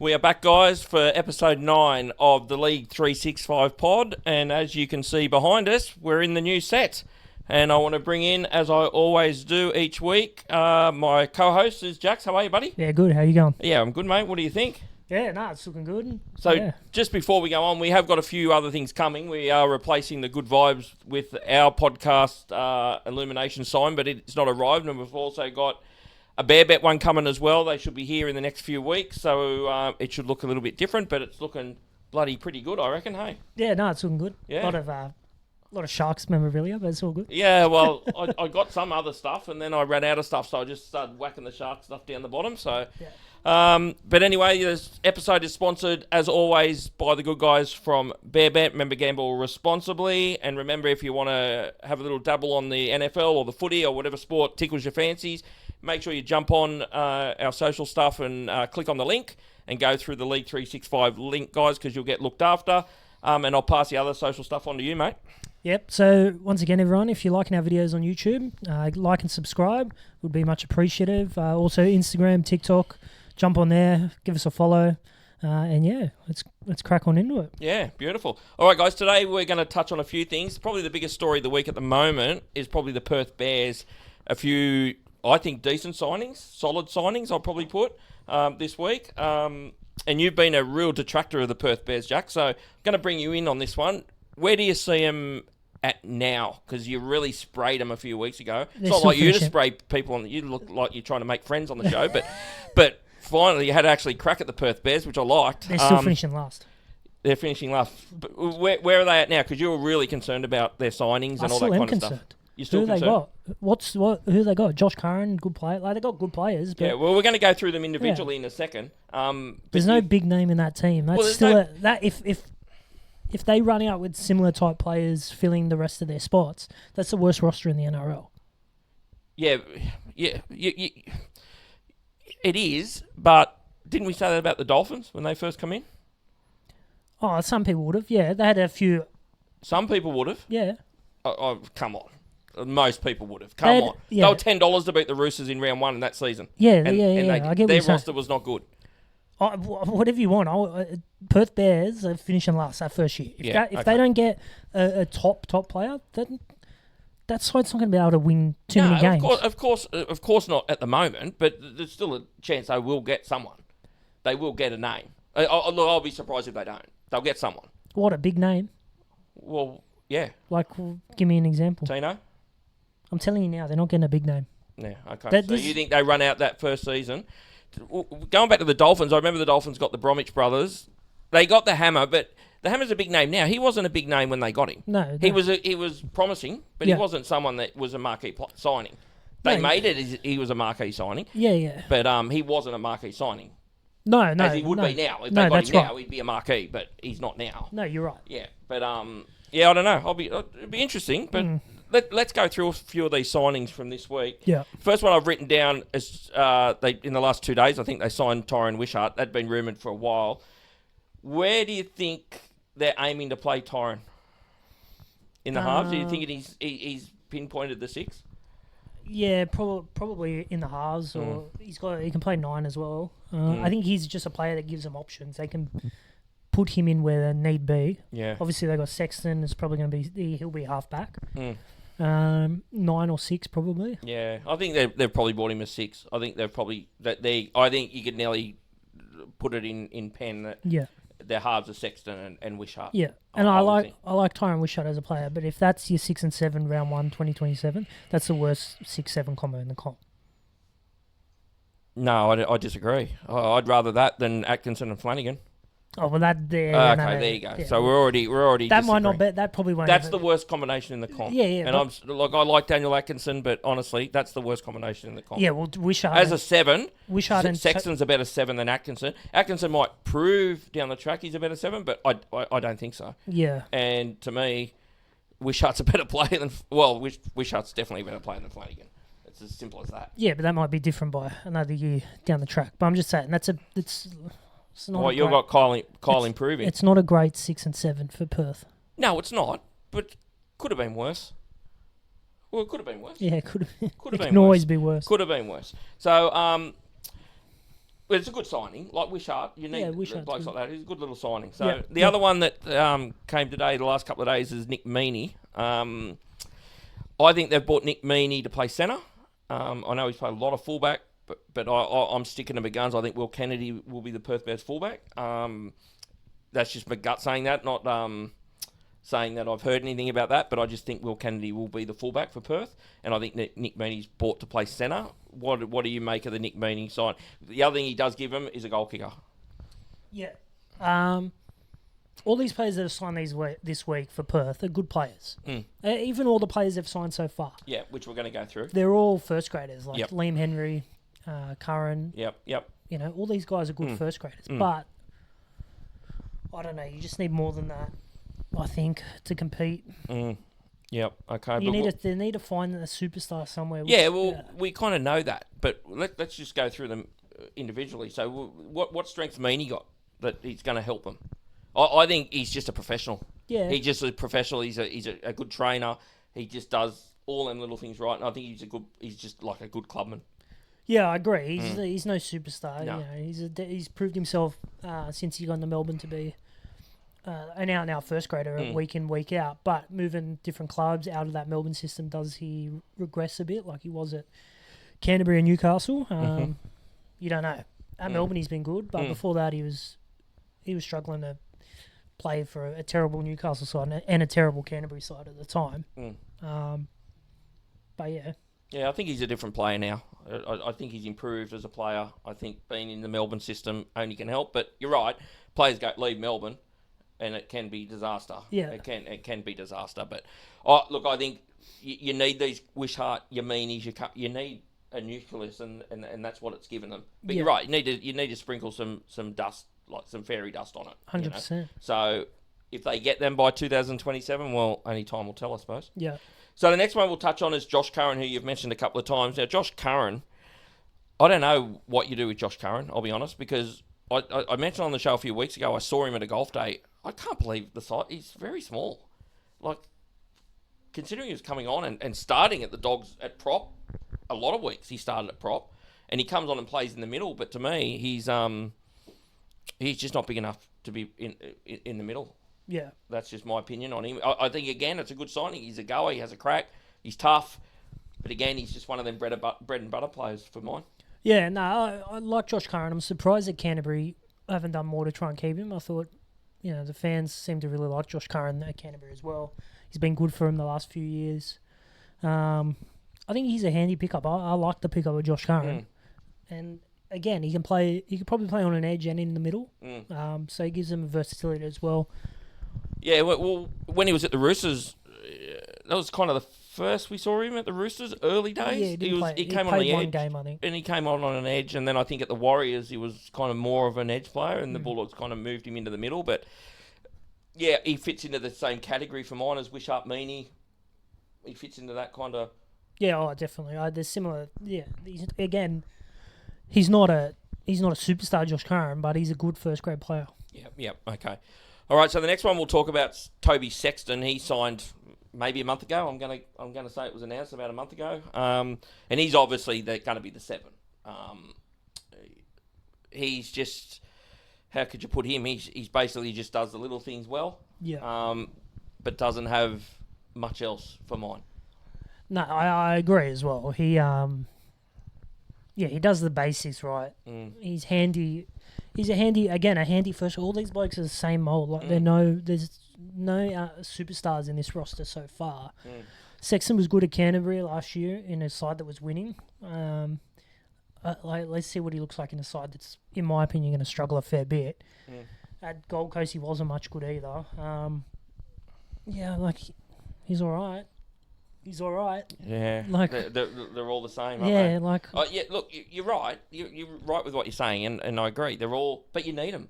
We are back, guys, for episode 9 of the League 365 pod. And as you can see behind us, we're in the new set. And I want to bring in, as I always do each week, my co-host is Jax. How are you, buddy? Yeah, good. How you going? Yeah, I'm good, mate. What do you think? Yeah, no, it's looking good. So just before we go on, we have got a few other things coming. We are replacing the Good Vibes with our podcast illumination sign, but it's not arrived. And we've also got a Bear Bet one coming as well. They should be here in the next few weeks, so it should look a little bit different, but it's looking bloody pretty good, I reckon, hey? Yeah, no, it's looking good. Yeah. A lot of Sharks memorabilia, but it's all good. Yeah, well, I got some other stuff, and then I ran out of stuff, so I just started whacking the Shark stuff down the bottom, so... Yeah. But anyway, this episode is sponsored, as always, by the good guys from Bear Bet. Remember, gamble responsibly. And remember, if you want to have a little dabble on the NFL or the footy or whatever sport tickles your fancies, make sure you jump on our social stuff and click on the link and go through the League 365 link, guys, because you'll get looked after. And I'll pass the other social stuff on to you, mate. Yep. So once again, everyone, if you're liking our videos on YouTube, like and subscribe would be much appreciative. Also, Instagram, TikTok. Jump on there, give us a follow, and yeah, let's crack on into it. Yeah, beautiful. All right, guys, today we're going to touch on a few things. Probably the biggest story of the week at the moment is probably the Perth Bears. A few, I think, decent signings, solid signings, I'll probably put this week. And you've been a real detractor of the Perth Bears, Jack, so I'm going to bring you in on this one. Where do you see them at now? Because you really sprayed them a few weeks ago. It's not like you to spray people on. You look like you're trying to make friends on the show, but finally, you had to actually crack at the Perth Bears, which I liked. They're still finishing last. They're finishing last. But where are they at now? Because you were really concerned about their signings and all that kind of stuff. You're still concerned? Who they got? Josh Curran, good player. Like, they got good players. But yeah, well, we're going to go through them individually in a second. There's no big name in that team. That's if they run out with similar type players filling the rest of their spots, that's the worst roster in the NRL. Yeah. It is, but didn't we say that about the Dolphins when they first come in? Oh, some people would have. Yeah, they had a few. Some people would have. Yeah. Oh, come on. Most people would have. Come on. Yeah. They were $10 to beat the Roosters in round 1 in that season. Yeah, I get their roster was not good. Whatever you want. Perth Bears are finishing last that first year. If they don't get a top player, then that side's not going to be able to win too many games. Of course not at the moment, but there's still a chance they will get someone. They will get a name. I'll be surprised if they don't. They'll get someone. What, a big name? Well, yeah. Like, give me an example. Tino? I'm telling you now, they're not getting a big name. Yeah, okay. So you think they run out that first season? Going back to the Dolphins, I remember the Dolphins got the Bromwich brothers. They got the Hammer, but the Hammer's a big name now. He wasn't a big name when they got him. No. He was promising, but he wasn't someone that was a marquee signing. They made it as he was a marquee signing. Yeah. But he wasn't a marquee signing. No. As he would be now. If they got him now, he'd be a marquee, but he's not now. No, you're right. Yeah, but I don't know. It'll be interesting, but let's go through a few of these signings from this week. Yeah. First one I've written down is in the last 2 days, I think they signed Tyron Wishart. That'd been rumoured for a while. Where do you think they're aiming to play Tyron? In the halves? Do you think he's pinpointed the 6? Yeah, probably in the halves, or he can play 9 as well. I think he's just a player that gives them options. They can put him in where they need be. Yeah. Obviously, they got Sexton. It's probably going to be he'll be halfback. 9 or 6 probably. Yeah, I think they've probably bought him a 6. I think I think you could nearly put it in pen that. Yeah. Their halves are Sexton and Wishart. Yeah, and I like Tyron Wishart as a player, but if that's your 6 and 7 round 1, 2027, that's the worst 6-7 combo in the comp. No, I disagree. I'd rather that than Atkinson and Flanagan. Oh well, there you go. Yeah. So we're already. That might not be. That probably won't. That's the worst combination in the comp. Yeah. And I like Daniel Atkinson, but honestly, that's the worst combination in the comp. Yeah, well, Wishart as a 7. Wishart and Sexton's a better 7 than Atkinson. Atkinson might prove down the track he's a better 7, but I don't think so. Yeah. And to me, Wishart's a better player than Wishart's definitely a better player than Flanagan. It's as simple as that. Yeah, but that might be different by another year down the track. But I'm just saying it's not. You've got Kyle improving. It's not a great 6 and 7 for Perth. No, it's not. But could have been worse. Well, it could have been worse. Yeah, it could have. Could have been. It can always be worse. Could have been worse. So, Well, it's a good signing, like Wishart. You need Wishart blokes too. like that. It's a good little signing. So the other one that came today, the last couple of days, is Nick Meaney. I think they've bought Nick Meaney to play centre. I know he's played a lot of fullback, but I'm sticking to my guns. I think Will Kennedy will be the Perth Bears fullback. That's just my gut saying that, not saying that I've heard anything about that, but I just think Will Kennedy will be the fullback for Perth, and I think Nick Meaney's bought to play centre. What do you make of the Nick Meaney sign? The other thing he does give him is a goal kicker. Yeah. All these players that have signed this week for Perth are good players. Even all the players they've signed so far. Yeah, which we're going to go through. They're all first graders, like Liam Henry, Curran. Yep. You know, all these guys are good first graders. But, I don't know, you just need more than that, I think, to compete. Yep. Okay. They need to find a superstar somewhere. We kind of know that, but let's just go through them individually. So, what strengths Meaney got that he's going to help them? I think he's just a professional. Yeah. He's just a professional. He's a good trainer. He just does all them little things right, and I think he's just like a good clubman. Yeah, I agree. He's no superstar. No. You know, he's proved himself since he got into Melbourne to be an out-and-out first grader week in, week out. But moving different clubs out of that Melbourne system, does he regress a bit like he was at Canterbury and Newcastle? You don't know. At Melbourne, he's been good, but before that, he was struggling to play for a terrible Newcastle side and a terrible Canterbury side at the time. But yeah. Yeah, I think he's a different player now. I think he's improved as a player. I think being in the Melbourne system only can help. But you're right, players leave Melbourne, and it can be disaster. Yeah, it can be disaster. But look, I think you need these Wishart, your Meanies, you need a nucleus, and that's what it's given them. But you're right, you need to sprinkle some dust, like some fairy dust on it. 100%. So if they get them by 2027, well, only time will tell, I suppose. Yeah. So the next one we'll touch on is Josh Curran, who you've mentioned a couple of times. Now, Josh Curran, I don't know what you do with Josh Curran, I'll be honest, because I mentioned on the show a few weeks ago, I saw him at a golf day. I can't believe the size. He's very small. Like, considering he was coming on and starting at the Dogs at prop, a lot of weeks he started at prop, and he comes on and plays in the middle, but to me, he's just not big enough to be in the middle. Yeah. That's just my opinion on him. I think, again, it's a good signing. He's a goer. He has a crack. He's tough. But, again, he's just one of them bread and butter players for mine. Yeah, no, I like Josh Curran. I'm surprised that Canterbury haven't done more to try and keep him. I thought, the fans seem to really like Josh Curran at Canterbury as well. He's been good for him the last few years. I think he's a handy pickup. I like the pickup of Josh Curran. And, again, he could probably play on an edge and in the middle. So he gives him versatility as well. Yeah, well, when he was at the Roosters, that was kind of the first we saw him at the Roosters, early days. Yeah, he came on the edge. One game, I think. And he came on an edge, and then I think at the Warriors he was kind of more of an edge player, and the Bulldogs kind of moved him into the middle. But, yeah, he fits into the same category for mine as Wishart Meaney. He fits into that kind of... Yeah, definitely. There's similar... Yeah, he's not a superstar, Josh Curran, but he's a good first-grade player. Yep, okay. All right, so the next one we'll talk about is Toby Sexton. He signed maybe a month ago. I'm gonna say it was announced about a month ago. And he's obviously going to be the 7. He's just, how could you put him? He's basically just does the little things well. Yeah. But doesn't have much else for mine. No, I agree as well. He does the basics right. He's handy. He's a handy first. All these blokes are the same mould. Like there's no superstars in this roster so far. Sexton was good at Canterbury last year in a side that was winning. Let's see what he looks like in a side that's, in my opinion, going to struggle a fair bit. At Gold Coast, he wasn't much good either. He's all right. He's all right. Yeah, like they're all the same, aren't they? Yeah, look, you're right. You're right with what you're saying, and I agree. They're all, but you need them.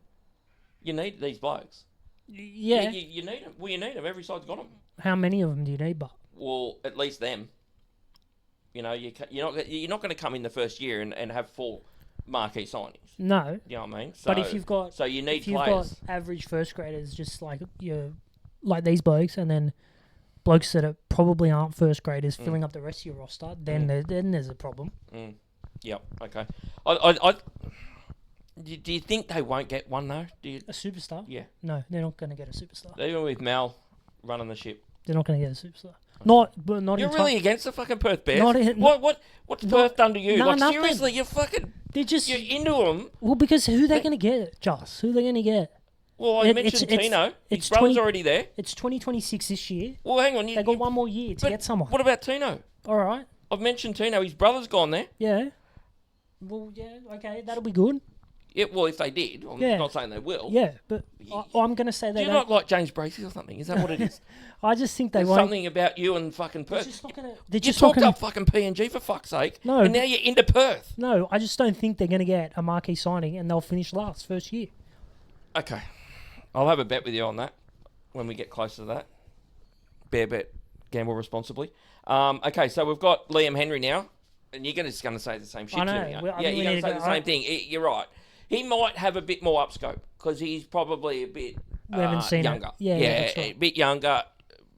You need these blokes. Yeah, you need them. Well, you need them. Every side's got them. How many of them do you need, but? Well, at least them. You're not going to come in the first year and have 4 marquee signings. No. You know what I mean? But if you've got, you need if you've players. got average first graders, just like these blokes, and then blokes that probably aren't first graders filling up the rest of your roster, then there's a problem. Yep. Okay. Do you think they won't get one though? A superstar? Yeah. No, they're not going to get a superstar. Even with Mal running the ship. They're not going to get a superstar. Not You're in really against the fucking Perth Bears? What's not, Perth done to you? No, like nothing. Seriously, you're into them. Well, because who they going to get, Joss? Who they going to get? Well, I mentioned Tino. His brother's already there. It's 2026 this year. Well, hang on. They got one more year to get someone. What about Tino? All right. I've mentioned Tino. His brother's gone there. Yeah. Well, yeah, okay, that'll be good. Yeah, well, if they did. I'm not saying they will. Yeah, but I'm going to say they don't. Do you not like James Bracey or something? Is that what it is? I just think There's won't. something about you and fucking Perth. You talked up fucking PNG for fuck's sake. No. And now you're into Perth. No, I just don't think they're going to get a marquee signing and they'll finish last first year. Okay. I'll have a bet with you on that when we get closer to that. Bear bet. Gamble responsibly. Okay, so we've got Liam Henry now. And you're just going to say the same shit to me. Yeah, you're going to say the same thing. You're right. He might have a bit more upscope because he's probably a bit younger. Yeah, right. A bit younger.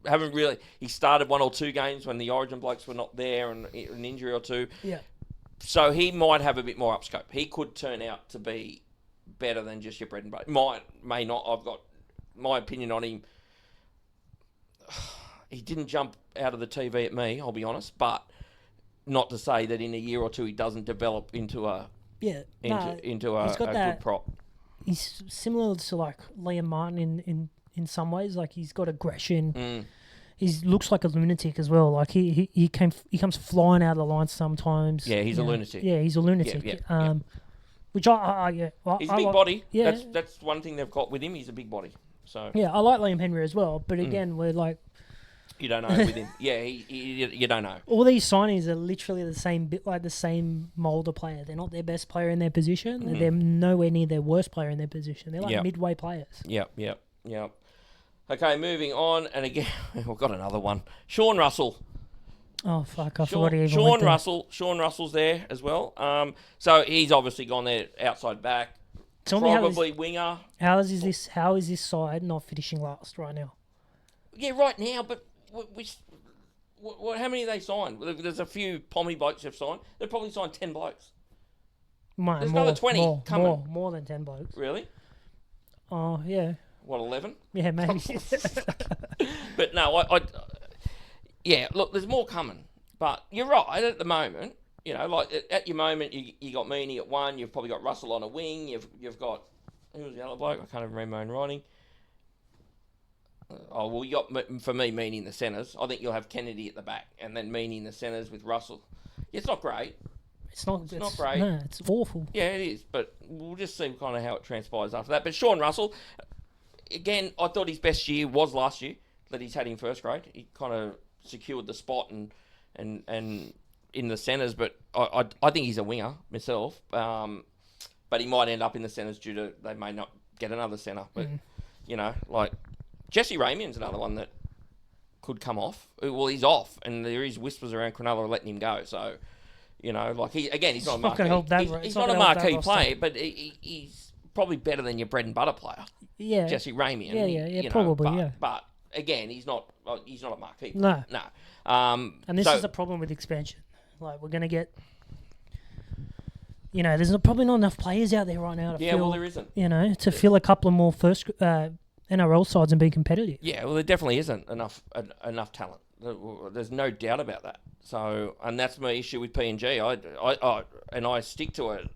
Haven't really. He started 1 or 2 games when the Origin blokes were not there and an injury or two. Yeah. So he might have a bit more upscope. He could turn out to be better than just your bread and butter. May not. I've got my opinion on him. He didn't jump out of the TV at me, I'll be honest, but not to say that in a year or two he doesn't develop into a good prop. He's similar to like Liam Martin in some ways. Like he's got aggression. He looks like a lunatic as well. Like he comes flying out of the line sometimes. Yeah, he's a lunatic. Yeah, he's a lunatic. Yeah. Which I he's a big body. Yeah, that's one thing they've got with him. He's a big body. So yeah, I like Liam Henry as well. But again, we're like. You don't know with him. Yeah, you don't know. All these signings are literally the same bit, like the same mould of player. They're not their best player in their position. They're nowhere near their worst player in their position. They're like midway players. Yep. Okay, moving on. And again, we've got another one. Sean Russell. Oh, fuck. I forgot he even Sean Russell. Sean Russell's there as well. So he's obviously gone there outside back. Probably winger. How is this side not finishing last right now? Yeah, right now, but... how many they signed? There's a few pommy blokes they've signed. They've probably signed 10 blokes. There's another 20 coming. More than 10 blokes. Really? Oh, yeah. What, 11? Yeah, maybe. But no, yeah, look, there's more coming. But you're right, at the moment, you know, like at your moment, you got Meaney at 1, you've probably got Russell on a wing, you've got, who was the other bloke? I can't even remember my own writing. Oh, well, you got, for me, Meaney in the centres. I think you'll have Kennedy at the back and then Meaney in the centres with Russell. Yeah, it's not great. It's not great. No, it's awful. Yeah, it is, but we'll just see kind of how it transpires after that. But Sean Russell, again, I thought his best year was last year that he's had in first grade. He kind of secured the spot and in the centres, but I think he's a winger myself. But he might end up in the centres due to they may not get another centre. But, you know, like... Jesse Ramian's another one that could come off. Well, he's off, and there is whispers around Cronulla letting him go. So, you know, like he's not a marquee. He's not a marquee player, but he's probably better than your bread and butter player. Yeah, Jesse Ramian. Yeah, probably. But again, he's not a marquee player. No. And this is the problem with expansion. Like we're gonna get. You know, there's probably not enough players out there right now to fill. Well, there isn't. You know, to fill a couple of more first. NRL sides and be competitive. Yeah, well, there definitely isn't enough talent. There's no doubt about that. So, and that's my issue with PNG. I stick to it.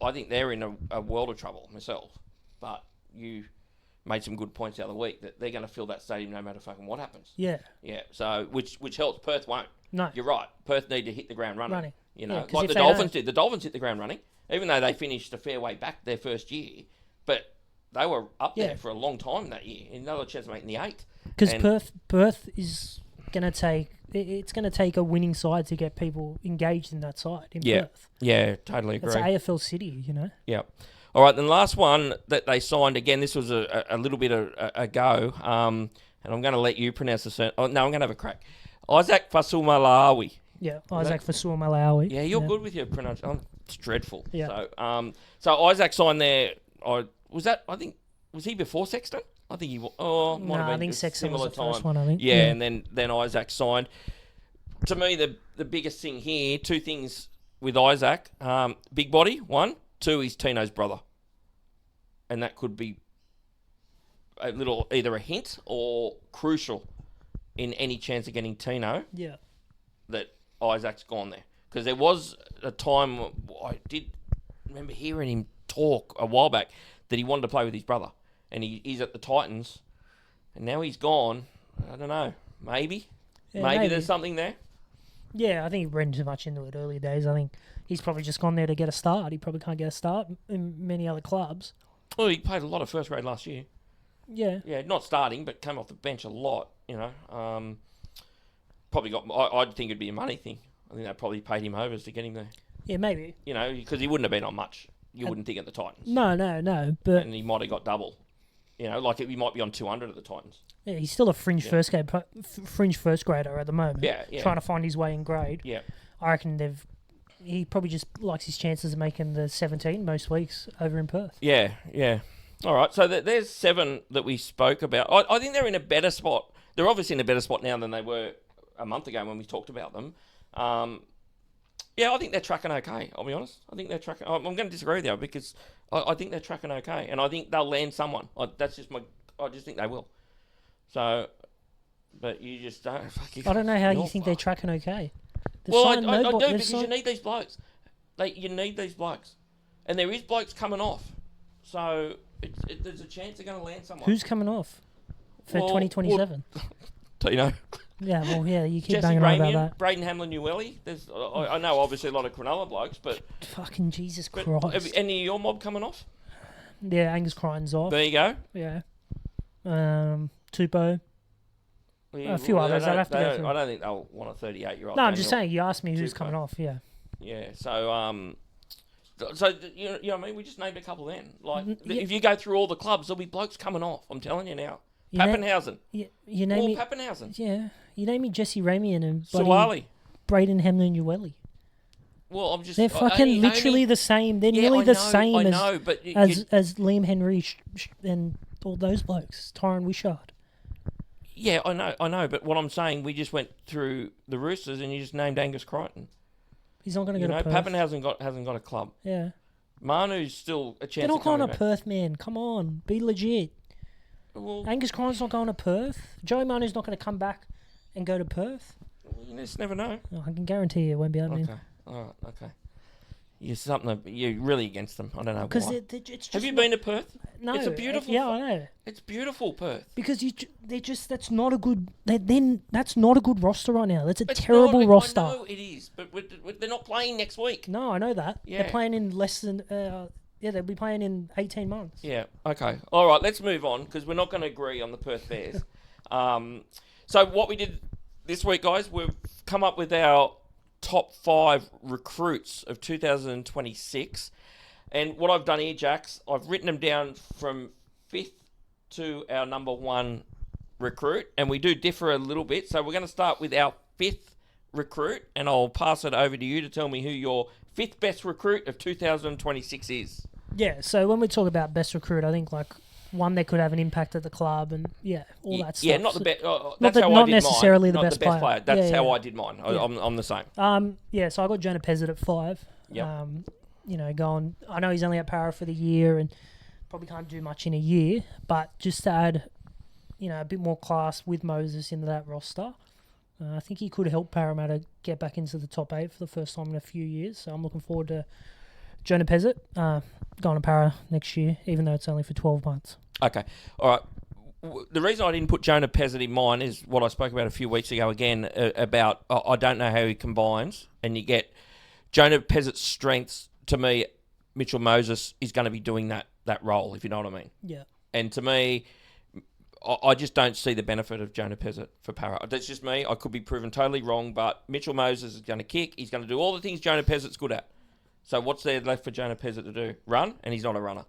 I think they're in a world of trouble myself. But you made some good points the other week that they're going to fill that stadium no matter fucking what happens. Yeah. Yeah. So, which helps. Perth won't. No. You're right. Perth need to hit the ground running. You know, like the Dolphins did. The Dolphins hit the ground running, even though they finished a fair way back their first year. But they were up there for a long time that year. Another chance of making the 8. Because Perth is going to take... It's going to take a winning side to get people engaged in that side in Perth. Yeah, totally agree. It's AFL City, you know? Yeah. All right, then the last one that they signed, again, this was a little bit ago, and I'm going to let you pronounce the surname. Oh, no, I'm going to have a crack. Isaac Fasumalawi. Yeah, Isaac Fasumalawi. Yeah, you're good with your pronunciation. It's dreadful. Yeah. So Isaac signed there... was he before Sexton? I think he was. Oh, might have been. I think Sexton was the time. First one, I think. Yeah, and then Isaac signed. To me, the biggest thing here, 2 things with Isaac. Big body, 1. 2, he's Tino's brother. and that could be a little either a hint or crucial in any chance of getting Tino. Yeah. That Isaac's gone there, because there was a time I did remember hearing him talk a while back that he wanted to play with his brother, and he's at the Titans, and now he's gone. I don't know. Maybe there's something there. Yeah, I think he read too much into it early days. I think he's probably just gone there to get a start. He probably can't get a start in many other clubs. Well, he played a lot of first grade last year. Yeah. Yeah, not starting, but came off the bench a lot, Probably got... I'd think it'd be a money thing. I think they probably paid him overs to get him there. Yeah, maybe. Because he wouldn't have been on much. You wouldn't think at the Titans. No, but... And he might have got double. Like he might be on 200 at the Titans. Yeah, he's still a fringe first grader at the moment. Yeah. Trying to find his way in grade. Yeah. I reckon he probably just likes his chances of making the 17 most weeks over in Perth. Yeah. All right, so there's 7 that we spoke about. I think they're in a better spot. They're obviously in a better spot now than they were a month ago when we talked about them. I think they're tracking okay, I'll be honest. I think they're tracking... I'm going to disagree with you because I think they're tracking okay, and I think they'll land someone. I just think they will. So, but you just don't... I don't know how you think they're tracking okay. I do, because you need these blokes. You need these blokes. And there is blokes coming off. So, there's a chance they're going to land someone. Who's coming off for 2027? Tino. Yeah, you keep Jesse banging on about that. Braden Hamlin-Ueli. I know obviously a lot of Cronulla blokes, but... Fucking Jesus Christ. Any of your mob coming off? Yeah, Angus Crichton's off. There you go. Yeah. Tupo. A few others. I'd have to go through. I don't think they'll want a 38-year-old. No, I'm just saying, you asked me who's coming off, yeah. Yeah, so you know what I mean? We just named a couple then. If you go through all the clubs, there'll be blokes coming off. I'm telling you now. Pappenhausen. You name me Pappenhausen. Yeah. You name me Jesse Ramian and Suwali. Braden Hamlin-Ueli. Well, I'm just... They're fucking literally the same. They're nearly the same as Liam Henry and all those blokes. Tyron Wishart. Yeah, I know. But what I'm saying, we just went through the Roosters and you just named Angus Crichton. He's not going to go to Perth. Pappenhausen hasn't got a club. Yeah. Manu's still a chance. They're not going to Perth, man. Come on. Be legit. Well, Angus Crichton's not going to Perth. Joey Manu's not going to come back and go to Perth. You just never know. Oh, I can guarantee you it won't be happening. Okay. All right. Okay. You're really against them. I don't know because why. it's just Have you been to Perth? No. It's a beautiful... Yeah, I know. It's beautiful, Perth. Because that's not a good... That's not a good roster right now. That's a terrible roster. I know it is, but they're not playing next week. No, I know that. Yeah. They're playing in less than... they'll be playing in 18 months. Yeah, okay. All right, let's move on, because we're not going to agree on the Perth Bears. So what we did this week, guys, we've come up with our top 5 recruits of 2026. And what I've done here, Jax, I've written them down from 5th to our number 1 recruit. And we do differ a little bit. So we're going to start with our 5th recruit. And I'll pass it over to you to tell me who your 5th best recruit of 2026 is. Yeah, so when we talk about best recruit, I think one that could have an impact at the club and all that stuff. Yeah, not the best. Not necessarily the best player. That's how I did mine. I'm the same. So I got Jonah Pezzett at 5. Yep. Going. I know he's only at Para for the year and probably can't do much in a year, but just to add, a bit more class with Moses into that roster, I think he could help Parramatta get back into the top 8 for the first time in a few years. So I'm looking forward to Jonah Pezzett going to Para next year, even though it's only for 12 months. Okay. All right. The reason I didn't put Jonah Pezzett in mine is what I spoke about a few weeks ago again, about I don't know how he combines, and you get Jonah Pezzett's strengths. To me, Mitchell Moses is going to be doing that role, if you know what I mean. Yeah. And to me, I just don't see the benefit of Jonah Pezzett for Para. That's just me. I could be proven totally wrong, but Mitchell Moses is going to kick. He's going to do all the things Jonah Pezzett's good at. So what's there left for Jonah Pezzett to do? Run, and he's not a runner.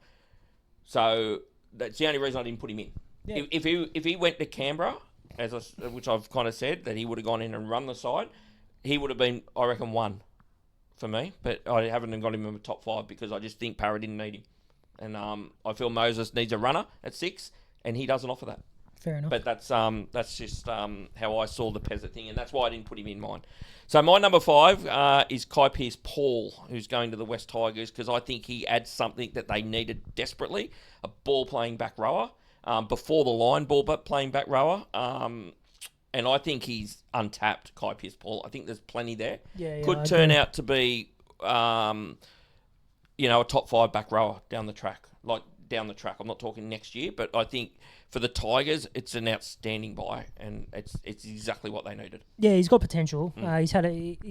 So that's the only reason I didn't put him in. Yeah. If he went to Canberra, which I've kind of said, that he would have gone in and run the side, he would have been, I reckon, 1 for me. But I haven't got him in the top 5 because I just think Para didn't need him. And I feel Moses needs a runner at 6, and he doesn't offer that. Fair enough. But that's just how I saw the Pezza thing, and that's why I didn't put him in mine. So my number 5 is Kai Pearce-Paul, who's going to the West Tigers, because I think he adds something that they needed desperately, a ball-playing back rower, before the line ball-playing back rower. And I think he's untapped, Kai Pearce-Paul. I think there's plenty there. Yeah, Could turn out to be, a top 5 back rower down the track. I'm not talking next year, but I think for the Tigers, it's an outstanding buy, and it's exactly what they needed. Yeah, he's got potential. He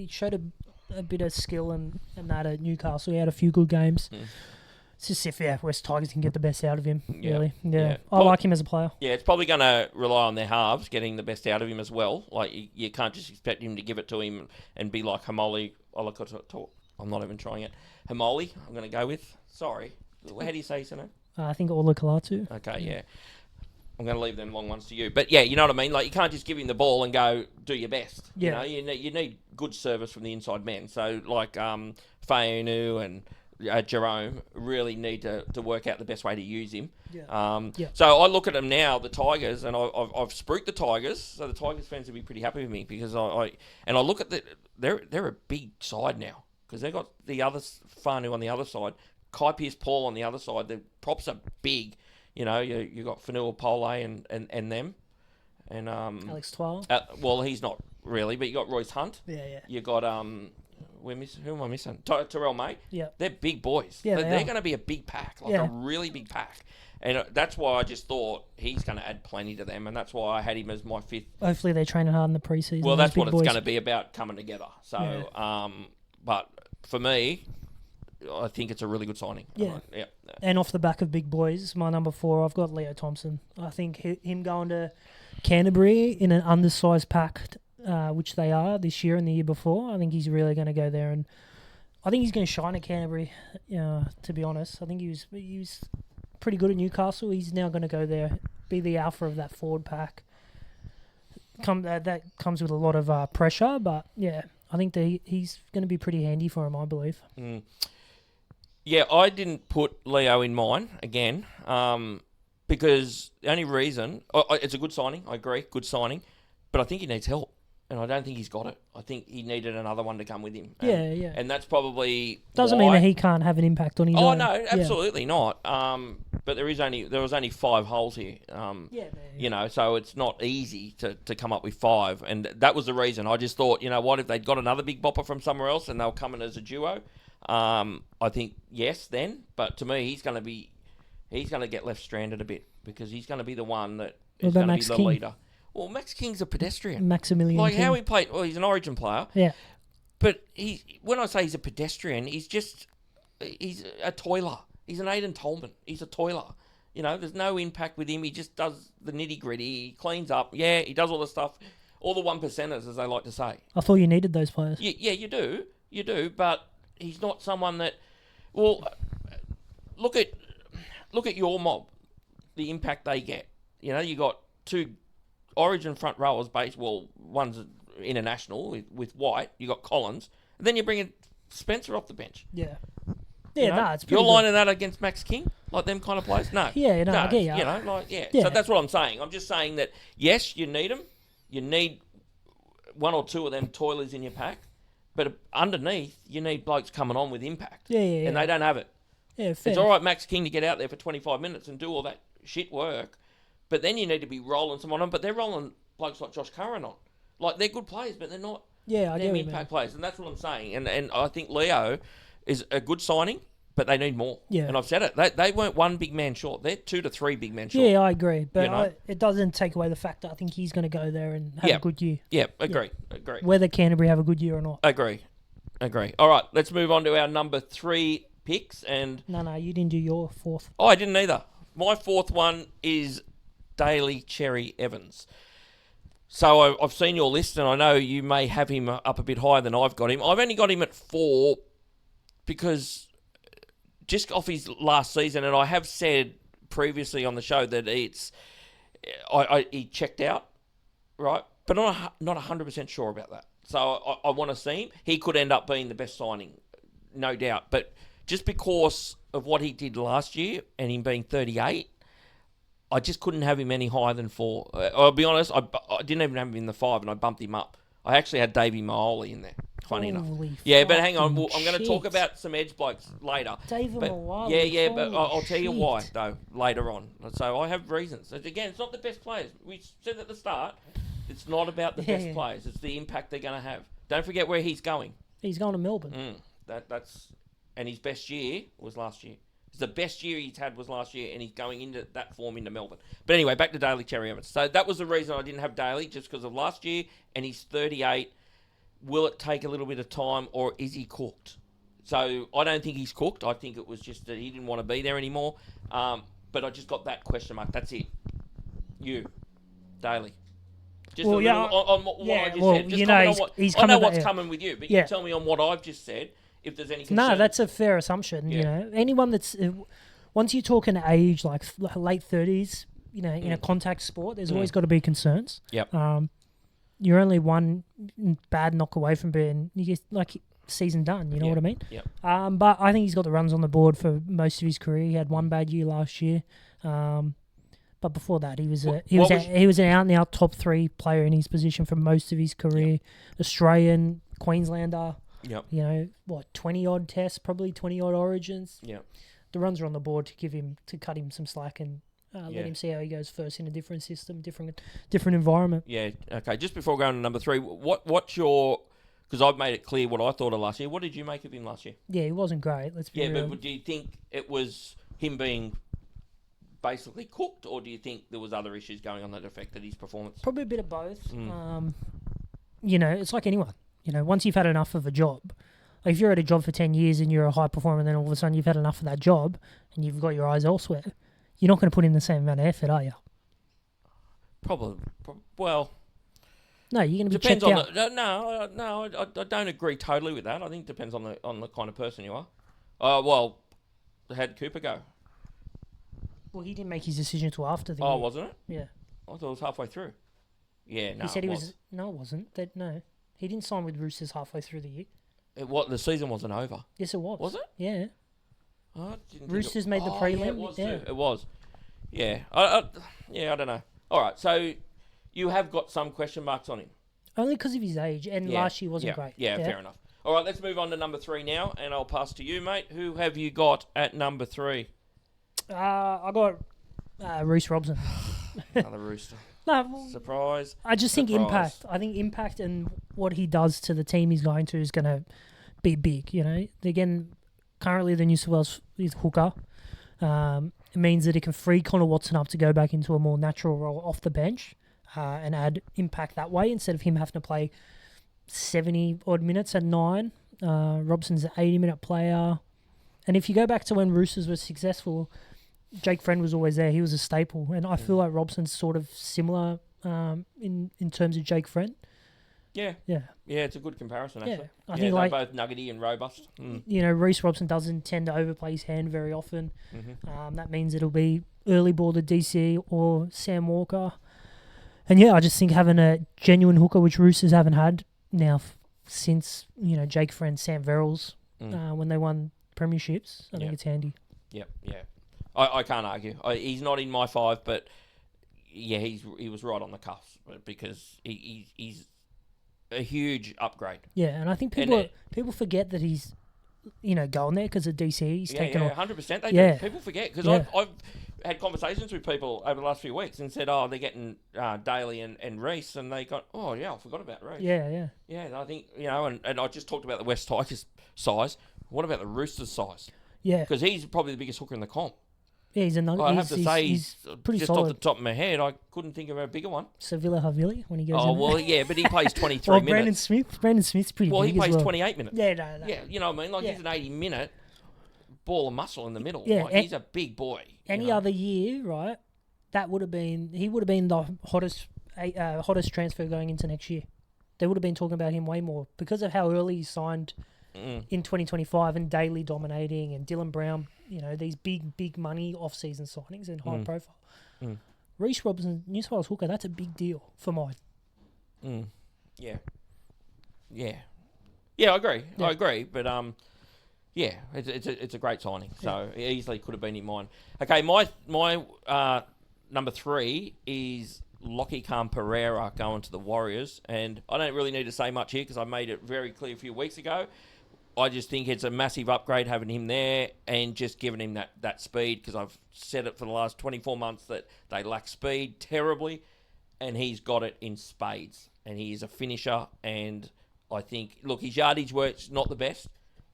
showed a bit of skill and that at Newcastle. He had a few good games. It's just if West Tigers can get the best out of him, really. Yeah. I like him as a player. Yeah, it's probably going to rely on their halves getting the best out of him as well. Like, you can't just expect him to give it to him and be like Hamoli. I'm not even trying it. Hamoli, I'm going to go with. Sorry. How do you say his name? I think Ola Kalatu. Okay, yeah. I'm going to leave them long ones to you. But, yeah, you know what I mean? Like, you can't just give him the ball and go, do your best. Yeah. You need good service from the inside men. So, like, Fainu and Jerome really need to work out the best way to use him. Yeah. So I look at them now, the Tigers, and I've spruiked the Tigers. So the Tigers fans will be pretty happy with me because I look at they're a big side now because they've got the other Fainu on the other side, Kai Pearce-Paul on the other side. The props are big. You got Fanua Pole and them, and Alex Twal. Well, he's not really, but you got Royce Hunt. Yeah. You got who am I missing? Terrell May. Yeah. They're big boys. Yeah, they're going to be a big pack, a really big pack. And that's why I just thought he's going to add plenty to them, and that's why I had him as my 5th. Hopefully they train hard in the preseason. Well, that's what it's going to be about, coming together. So, but for me, I think it's a really good signing. Yeah. And off the back of big boys, my number 4, I've got Leo Thompson. I think him going to Canterbury in an undersized pack, which they are this year and the year before, I think he's really going to go there, and I think he's going to shine at Canterbury. To be honest, I think he was pretty good at Newcastle. He's now going to go there, be the alpha of that forward pack. That comes with a lot of pressure, but yeah, I think he's going to be pretty handy for him, I believe. Yeah, I didn't put Leo in mine again because the only reason it's a good signing. I agree, good signing, but I think he needs help. And I don't think he's got it. I think he needed another one to come with him. Yeah. And that's probably doesn't mean that he can't have an impact on his own. No, absolutely not. But there was only 5 holes here. So it's not easy to come up with 5. And that was the reason. I just thought, you know what, if they'd got another big bopper from somewhere else and they were coming as a duo, I think yes then. But to me, he's going to get left stranded a bit because he's going to be the one that is going to be the leader. Well, Max King's a pedestrian. Maximilian Like King. how he played. Well, he's an Origin player. Yeah. But when I say he's a pedestrian, he's a toiler. He's an Aidan Tolman. He's a toiler. There's no impact with him. He just does the nitty gritty. He cleans up. Yeah, he does all the stuff. All the 1%ers, as they like to say. I thought you needed those players. Yeah, you do. You do. But he's not someone that. Well, look at your mob. The impact they get. You got 2 Origin front rowers based. Well, one's international with White. You got Collins, and then you bring in Spencer off the bench. Yeah. It's pretty. You're lining that against Max King, like them kind of players. No. Yeah, no, I get you. So that's what I'm saying. I'm just saying that yes, you need them. You need 1 or 2 of them toilers in your pack, but underneath you need blokes coming on with impact. Yeah. And they don't have it. Yeah, fair. It's all right, Max King, to get out there for 25 minutes and do all that shit work. But then you need to be rolling someone on. But they're rolling blokes like Josh Curran on. Like, they're good players, but they're not impact players. And that's what I'm saying. And I think Leo is a good signing, but they need more. Yeah. And I've said it. They weren't 1 big man short. They're 2 to 3 big men short. Yeah, I agree. But it doesn't take away the fact that I think he's going to go there and have a good year. Yeah, agree. Whether Canterbury have a good year or not. Agree. All right, let's move on to our number 3 picks. And No, you didn't do your 4th. Oh, I didn't either. My 4th one is Daly Cherry Evans. So I've seen your list, and I know you may have him up a bit higher than I've got him. I've only got him at 4 because just off his last season, and I have said previously on the show that he checked out, right? But I'm not 100% sure about that. So I want to see him. He could end up being the best signing, no doubt. But just because of what he did last year and him being 38, I just couldn't have him any higher than 4. I'll be honest, I didn't even have him in the 5, and I bumped him up. I actually had Davey Micheal in there. Funny enough. Yeah, but hang on. I'm going to talk about some edge blokes later. David Micheal. Yeah, but I'll tell you why, though, later on. So I have reasons. Again, it's not the best players. We said at the start, it's not about the best players. It's the impact they're going to have. Don't forget where he's going. He's going to Melbourne. And his best year was last year. The best year he's had was last year, and he's going into that form into Melbourne. But anyway, back to Daly Cherry Evans. So that was the reason I didn't have Daly, just because of last year, and he's 38. Will it take a little bit of time, or is he cooked? So I don't think he's cooked. I think it was just that he didn't want to be there anymore. But I just got that question mark. That's it. You, Daly. Just on what I just said. Just comment on what, I know what's coming with you, but you tell me on what I've just said if there's any concern. No, that's a fair assumption. You know, anyone that's once you talk an age like late 30s, you know, in a contact sport, there's always got to be concerns. Yep. You're only one bad knock away from being season done. You know what I mean? Yep. But I think he's got the runs on the board for most of his career. He had one bad year last year. But before that, he was an out and out top 3 player in his position for most of his career. Yep. Australian, Queenslander. Yep. You know, 20 odd tests, probably 20 odd origins. Yep. The runs are on the board to cut him some slack and let him see how he goes first in a different system, different environment. Yeah. Okay. Just before going to number 3, what's your? Because I've made it clear what I thought of last year. What did you make of him last year? Yeah, he wasn't great. Let's be real. But do you think it was him being basically cooked, or do you think there was other issues going on that affected his performance? Probably a bit of both. You know, it's like anyone. You know, once you've had enough of a job, like if you're at a job for 10 years and you're a high performer, and then all of a sudden you've had enough of that job and you've got your eyes elsewhere, you're not going to put in the same amount of effort, are you? Probably. Well, no, you're going to be depends checked on out. No, I don't agree totally with that. I think it depends on the kind of person you are. Well, how'd Cooper go? Well, he didn't make his decision until after the year. year. Wasn't it? Yeah. I thought it was halfway through. Yeah, no. He said he was. No, it wasn't. No. He didn't sign with Roosters halfway through the year. The season wasn't over. Yes, it was. Was it? Yeah. Roosters made the prelim. Yeah, it was too. It was. Yeah. I don't know. All right, so you have got some question marks on him. Only because of his age, and last year wasn't great. Yeah, fair enough. All right, let's move on to number 3 now, and I'll pass to you, mate. Who have you got at number 3? I got Reece Robson. Another Rooster. No, surprise. I just think impact. I think impact and what he does to the team he's going to is going to be big. You know, again, currently the New South Wales is hooker. It means that it can free Connor Watson up to go back into a more natural role off the bench and add impact that way instead of him having to play 70 odd minutes at 9. Robson's an 80-minute player, and if you go back to when Roosters were successful, Jake Friend was always there. He was a staple. And I feel like Robson's sort of similar in terms of Jake Friend. Yeah. Yeah, it's a good comparison, actually. I think they're both nuggety and robust. You know, Reece Robson doesn't tend to overplay his hand very often. That means it'll be early ball to DC or Sam Walker. And, I just think having a genuine hooker, which Roosters haven't had now since, Jake Friend, Sam Verrills, when they won premierships, I think it's handy. Yeah. I can't argue. He's not in my 5, but he was right on the cuffs because he's a huge upgrade. Yeah, and I think people forget that he's going there because of DC. He's taken 100%. They do. People forget because I've had conversations with people over the last few weeks and said, they're getting Daly and Reece, and they got, I forgot about Reece. Yeah. I think and I just talked about the West Tigers size. What about the Roosters size? Yeah, because he's probably the biggest hooker in the comp. Yeah, he's a nugget. I have to say, he's pretty just solid. Off the top of my head, I couldn't think of a bigger one. Sevilla Havili when he goes in well, there. but he plays 23 minutes. Brandon Smith's pretty big he plays as well. 28 minutes. Yeah, no. Yeah, you know what I mean? Like, he's an 80-minute ball of muscle in the middle. Yeah, like, he's a big boy. Any other year, right, he would have been the hottest transfer going into next year. They would have been talking about him way more because of how early he signed in 2025 and Daly dominating and Dylan Brown, these big money off-season signings and high profile. Reece Robson, New South Wales hooker, that's a big deal for mine. Yeah, I agree. Yeah. I agree, but it's a great signing. So it easily could have been in mine. Okay, my number 3 is Lockie Pereira going to the Warriors. And I don't really need to say much here because I made it very clear a few weeks ago. I just think it's a massive upgrade having him there and just giving him that speed, because I've said it for the last 24 months that they lack speed terribly, and he's got it in spades. And he is a finisher, and I think, look, his yardage work's not the best,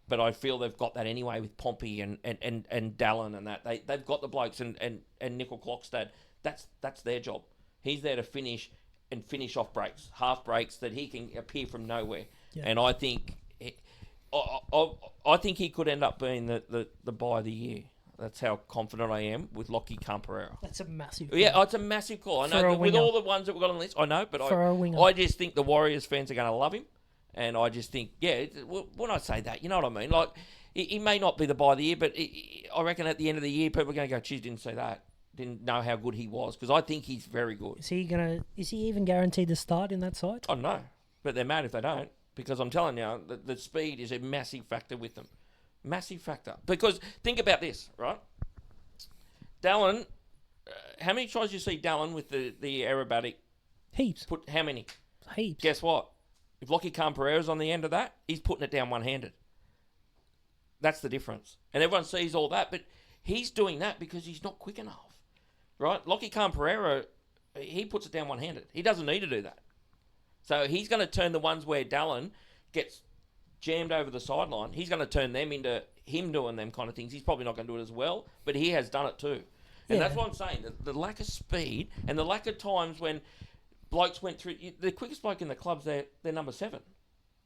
but I feel they've got that anyway with Pompey and Dallin and that. They've got the blokes and Nickel Clockstad. That's their job. He's there to finish off breaks, half breaks that he can appear from nowhere. Yeah. And I think he could end up being the buy of the year. That's how confident I am with Lockie Pereira. That's a massive call. Yeah, it's a massive call. I know with all the ones that we've got on the list, I know, but I just think the Warriors fans are going to love him. And I just think, when I say that, you know what I mean? Like, he may not be the buy of the year, but I reckon at the end of the year, people are going to go, geez, didn't say that. Didn't know how good he was, because I think he's very good. Is he even guaranteed to start in that side? Oh, no. But they're mad if they don't, because I'm telling you, the speed is a massive factor with them. Massive factor. Because think about this, right? Dallin, how many tries do you see Dallin with the aerobatic? Heaps. How many? Heaps. Guess what? If Lockie Pereira's on the end of that, he's putting it down one-handed. That's the difference. And everyone sees all that, but he's doing that because he's not quick enough, right? Lockie Pereira, he puts it down one-handed. He doesn't need to do that. So he's going to turn the ones where Dallin gets jammed over the sideline, he's going to turn them into him doing them kind of things. He's probably not going to do it as well, but he has done it too. And that's what I'm saying. The lack of speed and the lack of times when blokes went through... The quickest bloke in the club's their number 7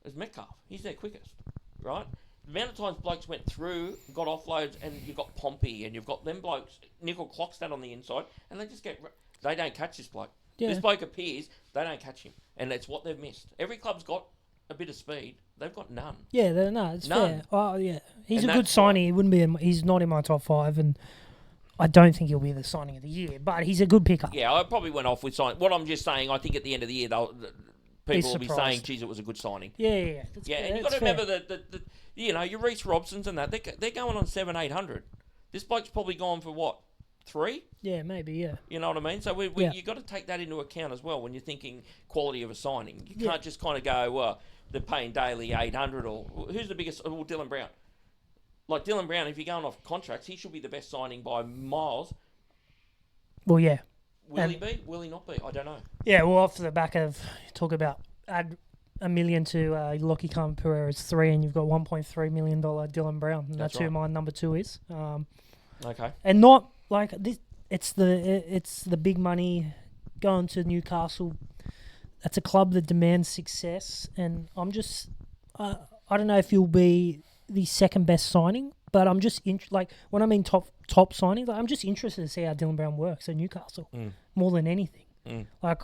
is Metcalf. He's their quickest, right? The amount of times blokes went through, got offloads, and you've got Pompey, and you've got them blokes, Nickel Clockstad on the inside, and they just get... They don't catch this bloke. Yeah. This bloke appears, they don't catch him. And that's what they've missed. Every club's got a bit of speed. They've got none. Yeah, it's none. Fair. Oh, yeah. He's a good signing. He wouldn't be. He's not in my top 5, and I don't think he'll be the signing of the year. But he's a good pickup. Yeah, I probably went off with signing. What I'm just saying, I think at the end of the year, people will be saying, "Geez, it was a good signing." Yeah. And you've got to remember that your Reece Robsons and that they're going on 700-800. This bloke's probably gone for what, 3? Yeah, maybe. Yeah. You know what I mean? So you got to take that into account as well when you're thinking quality of a signing. You can't just kind of go, well, they're paying daily 800, or who's the biggest? Well, Dylan Brown. Like Dylan Brown, if you're going off contracts, he should be the best signing by miles. Well, yeah. Will he be? Will he not be? I don't know. Yeah, well, off the back of talk about add $1 million to Lockie Pereira's 3, and you've got $1.3 million Dylan Brown. And that's right. Who my number 2 is. Okay. And not like this. It's the big money going to Newcastle. That's a club that demands success, and I'm just I don't know if he'll be the second best signing, but I'm just when I mean top signing, I'm just interested to see how Dylan Brown works at Newcastle more than anything. Like,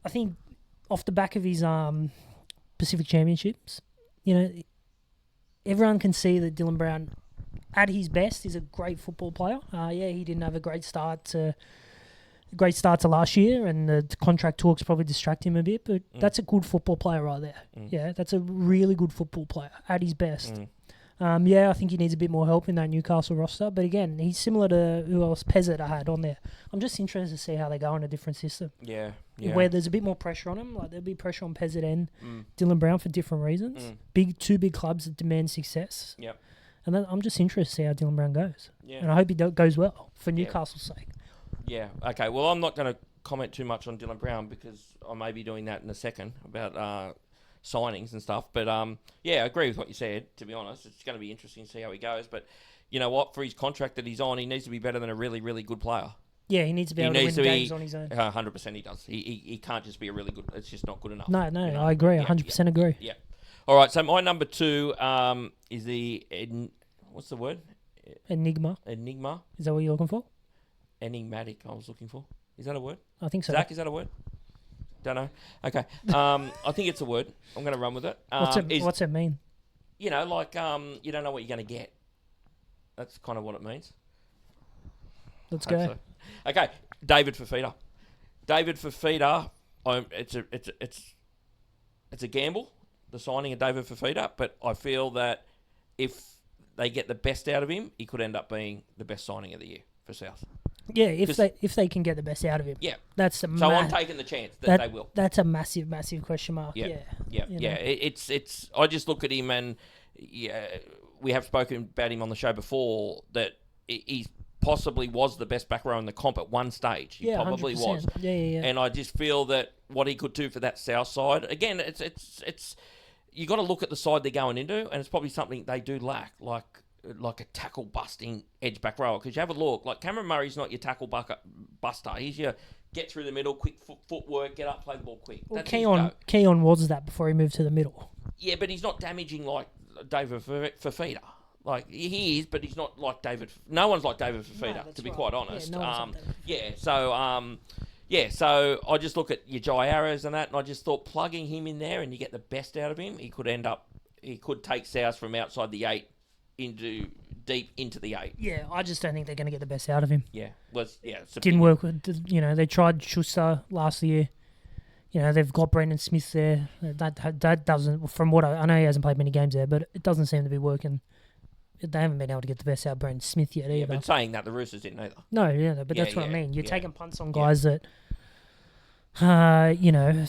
I think off the back of his Pacific Championships, everyone can see that Dylan Brown, at his best, is a great football player. He didn't have a great start to last year, and the contract talks probably distract him a bit, but that's a good football player right there. Yeah, that's a really good football player at his best. I think he needs a bit more help in that Newcastle roster, but again, he's similar to who else Pezzett I had on there. I'm just interested to see how they go in a different system. Yeah. Where there's a bit more pressure on him, like there'll be pressure on Pezzett and Dylan Brown for different reasons. Two big clubs that demand success. Yep. And then I'm just interested to see how Dylan Brown goes. Yeah. And I hope he goes well for Newcastle's sake. Yeah, okay. Well, I'm not going to comment too much on Dylan Brown because I may be doing that in a second about signings and stuff. But, I agree with what you said, to be honest. It's going to be interesting to see how he goes. But you know what? For his contract that he's on, he needs to be better than a really, really good player. Yeah, he needs to be able to win games on his own. 100% he does. He can't just be a really good... It's just not good enough. No, I agree. 100% agree. Yeah. All right, so my number 2 is the... what's the word? Enigma. Is that what you're looking for? Enigmatic, I was looking for. Is that a word? I think so. Zach, is that a word? Don't know. Okay. I think it's a word. I'm going to run with it. What's it mean? You don't know what you're going to get. That's kind of what it means. Let's go. So. Okay. David Fafita. It's a gamble, the signing of David Fafita, but I feel that if they get the best out of him, he could end up being the best signing of the year for South. Yeah, if they can get the best out of him. Yeah. That's I'm taking the chance that they will. That's a massive question mark. Yeah. It's. I just look at him and we have spoken about him on the show before that he possibly was the best back row in the comp at one stage. He probably 100%. was. Yeah. And I just feel that what he could do for that south side again, it's you got to look at the side they're going into, and it's probably something they do lack, like a tackle busting edge back rower. Because you have a look, like Cameron Murray's not your tackle buster. He's your get through the middle, quick footwork, get up, play the ball quick. Well, Keon was that before he moved to the middle. Yeah, but he's not damaging like David Fafita. Like he is, but he's not like David. No one's like David Fafita, to be quite honest. So I just look at your Jai Arrows and that, and I just thought plugging him in there and you get the best out of him, he could take South from outside the 8 deep into the 8. Yeah, I just don't think they're going to get the best out of him. Yeah, didn't work with. They tried Schuster last year. They've got Brandon Smith there. That doesn't, from what I know, he hasn't played many games there, but it doesn't seem to be working. They haven't been able to get the best out of Brandon Smith yet either. Yeah, but saying that, the Roosters didn't either. No, but that's what I mean. You're taking punts on guys that, you're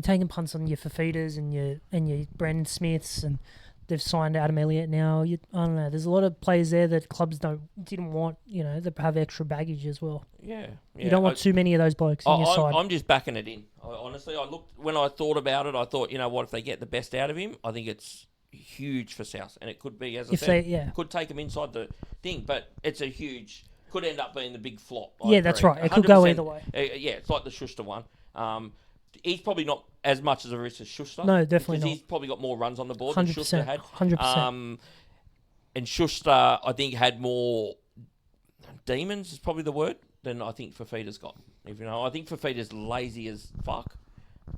taking punts on your Fafitas and your Brandon Smiths, and they've signed Adam Elliott now. I don't know. There's a lot of players there that clubs didn't want. That have extra baggage as well. Yeah. You don't want too many of those blokes in your side. I'm just backing it in. Honestly, when I thought about it, I thought, what if they get the best out of him? I think it's huge for South, and it could be, as I said, could take them inside the thing, but it's could end up being the big flop. That's right. It could go either way. It's like the Schuster one. He's probably not as much as a risk as Schuster. No, definitely not. He's probably got more runs on the board than Schuster had. 100%. And Schuster, I think, had more demons, is probably the word, than I think Fafita's got. I think Fafita's lazy as fuck,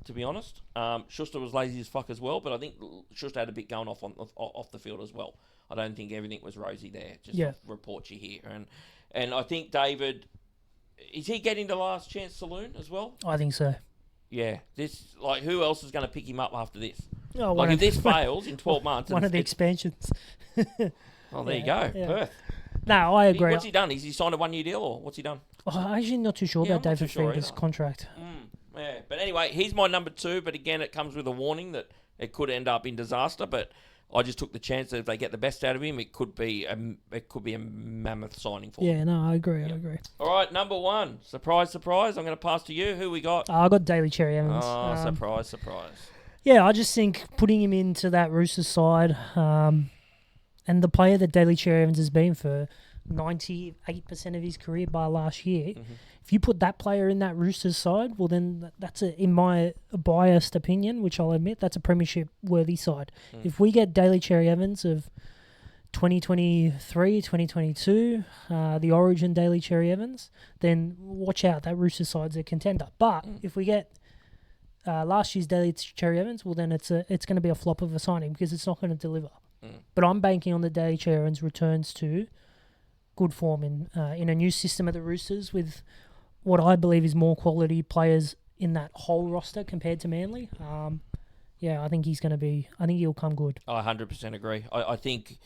to be honest. Schuster was lazy as fuck as well, but I think Schuster had a bit going off the field as well. I don't think everything was rosy there, just off reports you hear. And I think David, is he getting the last chance saloon as well? I think so. Yeah. Who else is going to pick him up after this? If this fails in 12 months... One of the expansions. There you go. Yeah. Perth. No, I agree. What's he done? Has he signed a 1-year deal, or what's he done? I'm actually not too sure about David Fafita's contract. Yeah, but anyway, he's my number 2, but again, it comes with a warning that it could end up in disaster, but I just took the chance that if they get the best out of him, it could be a mammoth signing for him. Yeah, no, I agree. All right, number 1. Surprise, surprise. I'm going to pass to you. Who we got? I got Daly Cherry Evans. Oh, surprise, surprise. Yeah, I just think putting him into that Roosters side, and the player that Daly Cherry Evans has been for 98% of his career by last year, if you put that player in that Roosters side, well then that's in my biased opinion, which I'll admit, that's a premiership worthy side. If we get Daly Cherry Evans of 2023, 2022, the Origin Daly Cherry Evans, then watch out, that Roosters side's a contender. But if we get last year's Daly Cherry Evans, well then it's going to be a flop of a signing because it's not going to deliver. But I'm banking on the Daly Cherry Evans returns to good form in a new system of the Roosters with what I believe is more quality players in that whole roster compared to Manly. I think he'll come good. I 100% agree. I don't think.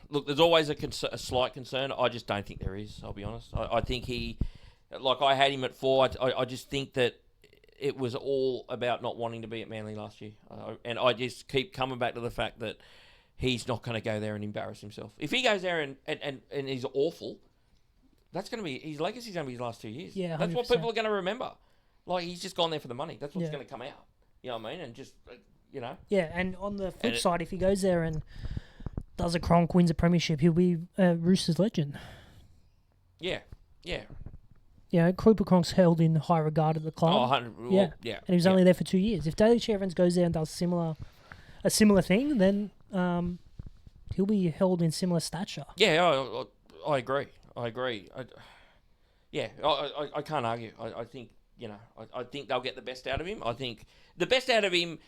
Look, there's always a slight concern. I just don't think there is. I'll be honest. I think I had him at 4. I just think that it was all about not wanting to be at Manly last year, and I just keep coming back to the fact that he's not going to go there and embarrass himself. If he goes there and he's awful, that's going to be his legacy's going to be his last 2 years. Yeah, 100%. That's what people are going to remember. Like, he's just gone there for the money. That's what's going to come out. You know what I mean? And just, Yeah, and on the flip side, if he goes there and does a Cronk, wins a premiership, he'll be a Roosters legend. Yeah. Cooper Cronk's held in high regard at the club. Oh, 100. Yeah. And he was only there for 2 years. If Daly Cherry Evans goes there and does a similar thing, then he'll be held in similar stature. Yeah, I agree. I can't argue. I think, I think they'll get the best out of him. I think the best out of him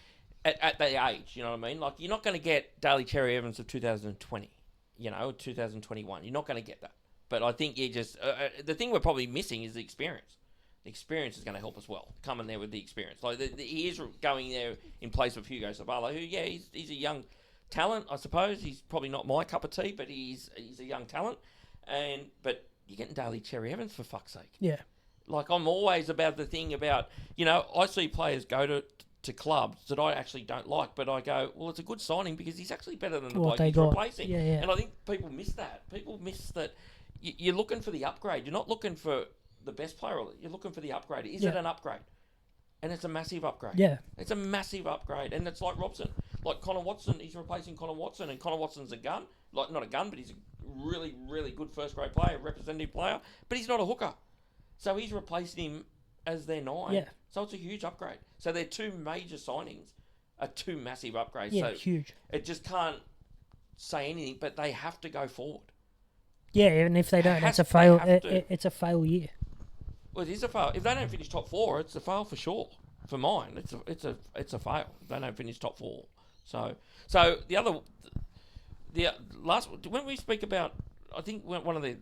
at the age, you know what I mean? Like, you're not going to get Daly Cherry Evans of 2020, 2021. You're not going to get that. But I think you just... the thing we're probably missing is the experience. The experience is going to help us well, coming there with the experience. Like, he is going there in place of Hugo Savala, who, he's a young talent, I suppose. He's probably not my cup of tea, but he's a young talent. But you're getting Daly Cherry Evans for fuck's sake. Yeah. Like, I'm always about the thing about, I see players go to clubs that I actually don't like, but I go, well, it's a good signing because he's actually better than the bloke he's replacing. Yeah, yeah. And I think people miss that. People miss that you're looking for the upgrade. You're not looking for the best player. You're looking for the upgrade. Is it an upgrade? And it's a massive upgrade. Yeah. It's a massive upgrade. And it's like Robson. Like Connor Watson, he's replacing Connor Watson, and Connor Watson's a gun. Like, not a gun, but he's a really, really good first-grade player, representative player. But he's not a hooker. So he's replacing him as their 9. Yeah. So it's a huge upgrade. So their 2 major signings are 2 massive upgrades. Yeah, so huge. It just can't say anything, but they have to go forward. Yeah, even if they don't, it's a fail. It's a fail year. Well, it is a fail. If they don't finish top 4, it's a fail for sure. For mine, it's a fail. If they don't finish top 4. So the last, when we speak about, I think one of the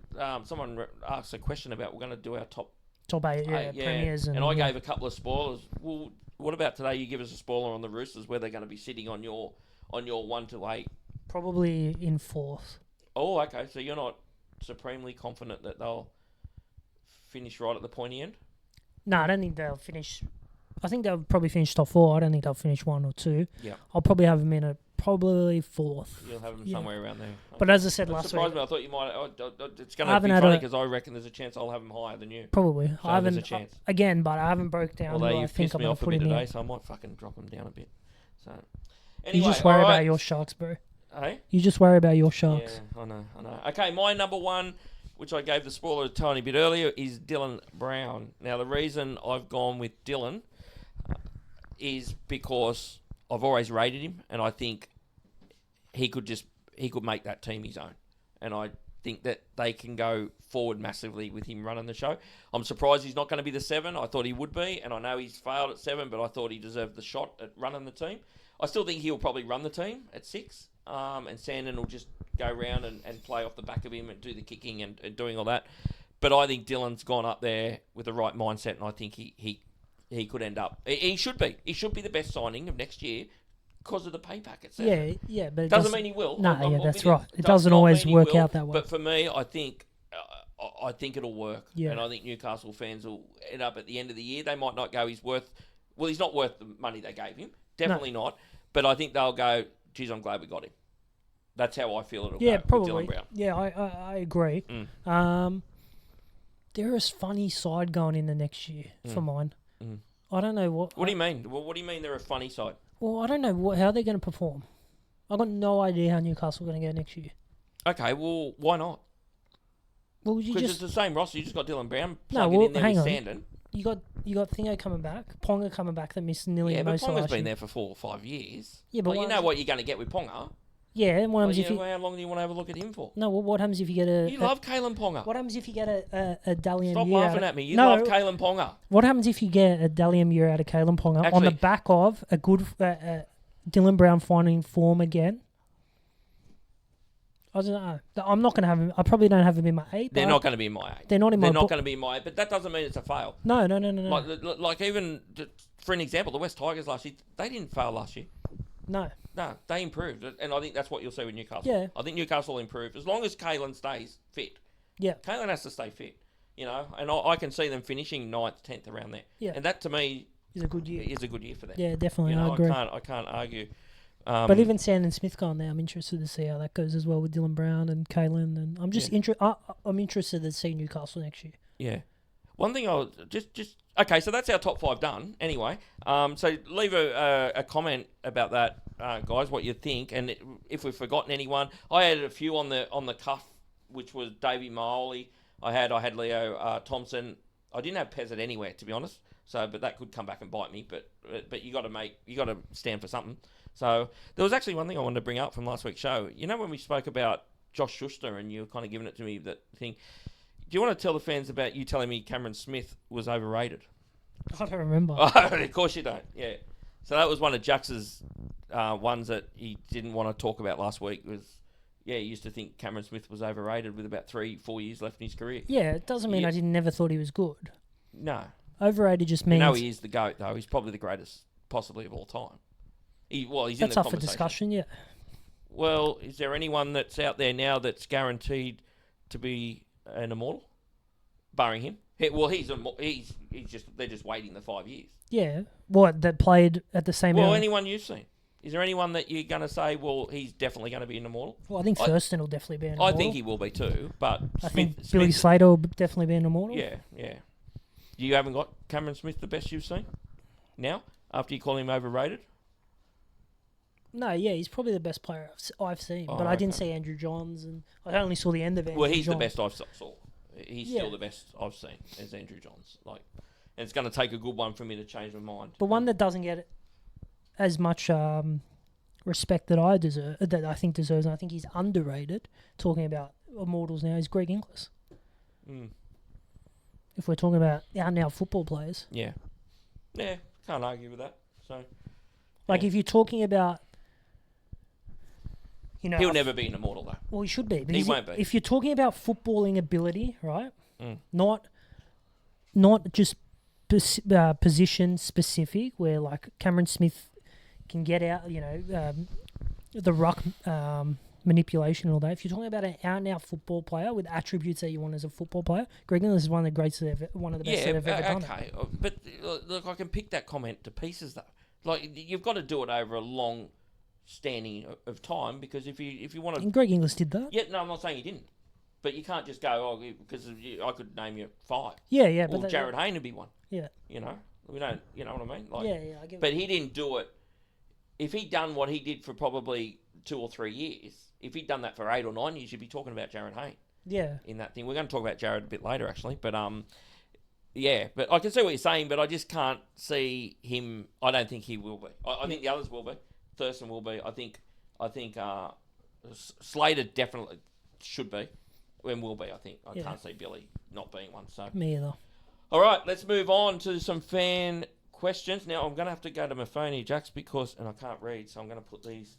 someone asked a question about we're going to do our top 8 premiers, and I gave a couple of spoilers. Well, what about today? You give us a spoiler on the Roosters, where they're going to be sitting on your 1 to 8. Probably in 4th. Oh, okay. So you're not supremely confident that they'll finish right at the pointy end? No, I don't think they'll finish. I think they'll probably finish top 4. I don't think they'll finish 1 or 2. Yeah. I'll probably have them in a probably 4th. You'll have them somewhere around there. But as I said last week, me. I thought you might. It's going to be funny because I reckon there's a chance I'll have them higher than you. Probably. So I haven't. There's a chance. Again, but I haven't broke down. Although you've pissed me off a bit today, so I might fucking drop them down a bit. So. Anyway, you just worry about your Sharks, bro. Hey? You just worry about your Sharks. Yeah, I know. Okay, my number 1, which I gave the spoiler a tiny bit earlier, is Dylan Brown. Now, the reason I've gone with Dylan is because I've always rated him, and I think he could make that team his own. And I think that they can go forward massively with him running the show. I'm surprised he's not going to be the 7. I thought he would be, and I know he's failed at 7, but I thought he deserved the shot at running the team. I still think he'll probably run the team at 6, and Sandon will just go around and play off the back of him and do the kicking and doing all that. But I think Dylan's gone up there with the right mindset, and I think he could end up. He should be. He should be the best signing of next year because of the pay packet. Yeah, but it doesn't mean he will. No, that's right. It doesn't always work out that way. But for me, I think it'll work. Yeah. And I think Newcastle fans will end up at the end of the year. They might not go, he's not worth the money they gave him. Definitely not. But I think they'll go, geez, I'm glad we got him. That's how I feel it'll go probably. with Dylan Brown. Yeah, I agree. They're a funny side going in the next year for mine. I don't know what... What do you mean? Well, what do you mean they're a funny side? Well, I don't know how they're going to perform. I've got no idea how Newcastle are going to go next year. Okay, well, why not? Well, because it's the same roster. You just got Dylan Brown plugging in there with Sandon. You got Thingo coming back, Ponga coming back that missed nearly most of last year. Yeah, but Ponga's been there for 4 or 5 years. Yeah, but you know what you're going to get with Ponga. Yeah, and what happens if how long do you want to have a look at him for? No, well, what happens if you get a... You love Kalen Ponga. What happens if you get a Dalian Stop year laughing at me. You love Kalen Ponga. What happens if you get a Dalian year out of Kalen Ponga on the back of a good Dylan Brown finding form again? I don't know. I'm not going to have him. I probably don't have him in my 8. They're not going to be in my 8. They're not in my... They're not going to be in my 8, but that doesn't mean it's a fail. No. Like even, for an example, the West Tigers last year, they didn't fail last year. No, they improved, and I think that's what you'll see with Newcastle. Yeah. I think Newcastle will improve as long as Kalen stays fit. Yeah. Kalen has to stay fit, and I can see them finishing 9th, 10th around there. Yeah. And that to me is a good year. Is a good year for them. Yeah, definitely. I agree. I can't argue. But even Sandon Smith gone there, I'm interested to see how that goes as well with Dylan Brown and Kalen, and I'm just I'm interested to see Newcastle next year. Yeah. One thing I'll just okay, so that's our top 5 done. Anyway, so leave a comment about that, guys. What you think, and if we've forgotten anyone, I added a few on the cuff, which was Davey Maoli. I had Leo Thompson. I didn't have Pezzett anywhere, to be honest. So, but that could come back and bite me. But you got to stand for something. So there was actually one thing I wanted to bring up from last week's show. You know when we spoke about Josh Schuster and you were kind of giving it to me that thing. Do you want to tell the fans about you telling me Cameron Smith was overrated? I don't remember. Oh, of course you don't. Yeah. So that was one of Jax's ones that he didn't want to talk about last week. He used to think Cameron Smith was overrated with about 3-4 years left in his career. Yeah, it doesn't mean I never thought he was good. No. Overrated just means... he is the GOAT, though. He's probably the greatest, possibly, of all time. He's that's in the up for conversation. discussion, yeah. Well, is there anyone that's out there now that's guaranteed to be an immortal? barring him. They're just waiting the 5 years. Yeah. What, that played at the same... Well, anyone you've seen. Is there anyone that you're going to say, well, he's definitely going to be an immortal? Well, I think Thurston will definitely be an immortal. I think he will be too, but I think Billy Slater will definitely be an immortal. Yeah. You haven't got Cameron Smith the best you've seen now, after you call him overrated? No, yeah, he's probably the best player I've seen. But I didn't see Andrew Johns, and I only saw the end of Andrew Johns. Well, he's the best I've saw. He's still the best I've seen as Andrew Johns. And it's going to take a good one for me to change my mind. But one that doesn't get as much respect that I think deserves, and I think he's underrated, talking about immortals now, is Greg Inglis. If we're talking about out-and-out football players. Yeah, can't argue with that. So, if you're talking about... he'll never be an immortal, though. Well, he should be. He won't be. If you're talking about footballing ability, right? Not just position specific, where Cameron Smith can get out, the ruck manipulation and all that. If you're talking about an out-and-out football player with attributes that you want as a football player, Greg Inglis is one of the greatest, one of the best that have ever done it. Okay, but look, I can pick that comment to pieces, though. You've got to do it over a long standing of time, because if you want to... And Greg Inglis did that. Yeah, no, I'm not saying he didn't. But you can't just go, because I could name you 5. Yeah. Or Jared Hayne would be one. Yeah. We don't, you know what I mean? I get it. But he didn't do it. If he'd done what he did for probably 2 or 3 years, if he'd done that for 8 or 9 years, you'd be talking about Jared Hayne. Yeah. In that thing. We're going to talk about Jared a bit later, actually. But, yeah. But I can see what you're saying, but I just can't see him. I don't think he will be. I think the others will be. Thurston will be. I think Slater definitely should be. And will be, I think. I can't see Billy not being one. So me either. All right, let's move on to some fan questions. Now, I'm going to have to go to my phone here, Jax, and I can't read, so I'm going to put these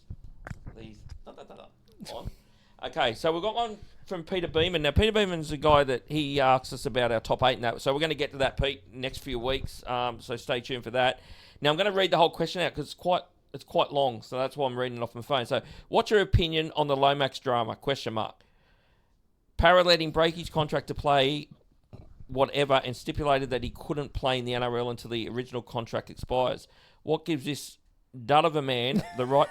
on. Okay, so we've got one from Peter Beeman. Now, Peter Beeman's a guy that he asks us about our top 8 and that. So we're going to get to that, Pete, next few weeks. So stay tuned for that. Now, I'm going to read the whole question out because it's quite long, so that's why I'm reading it off my phone. So, what's your opinion on the Lomax drama? ? Parra let him break his contract to play whatever and stipulated that he couldn't play in the NRL until the original contract expires. What gives this dud of a man the right...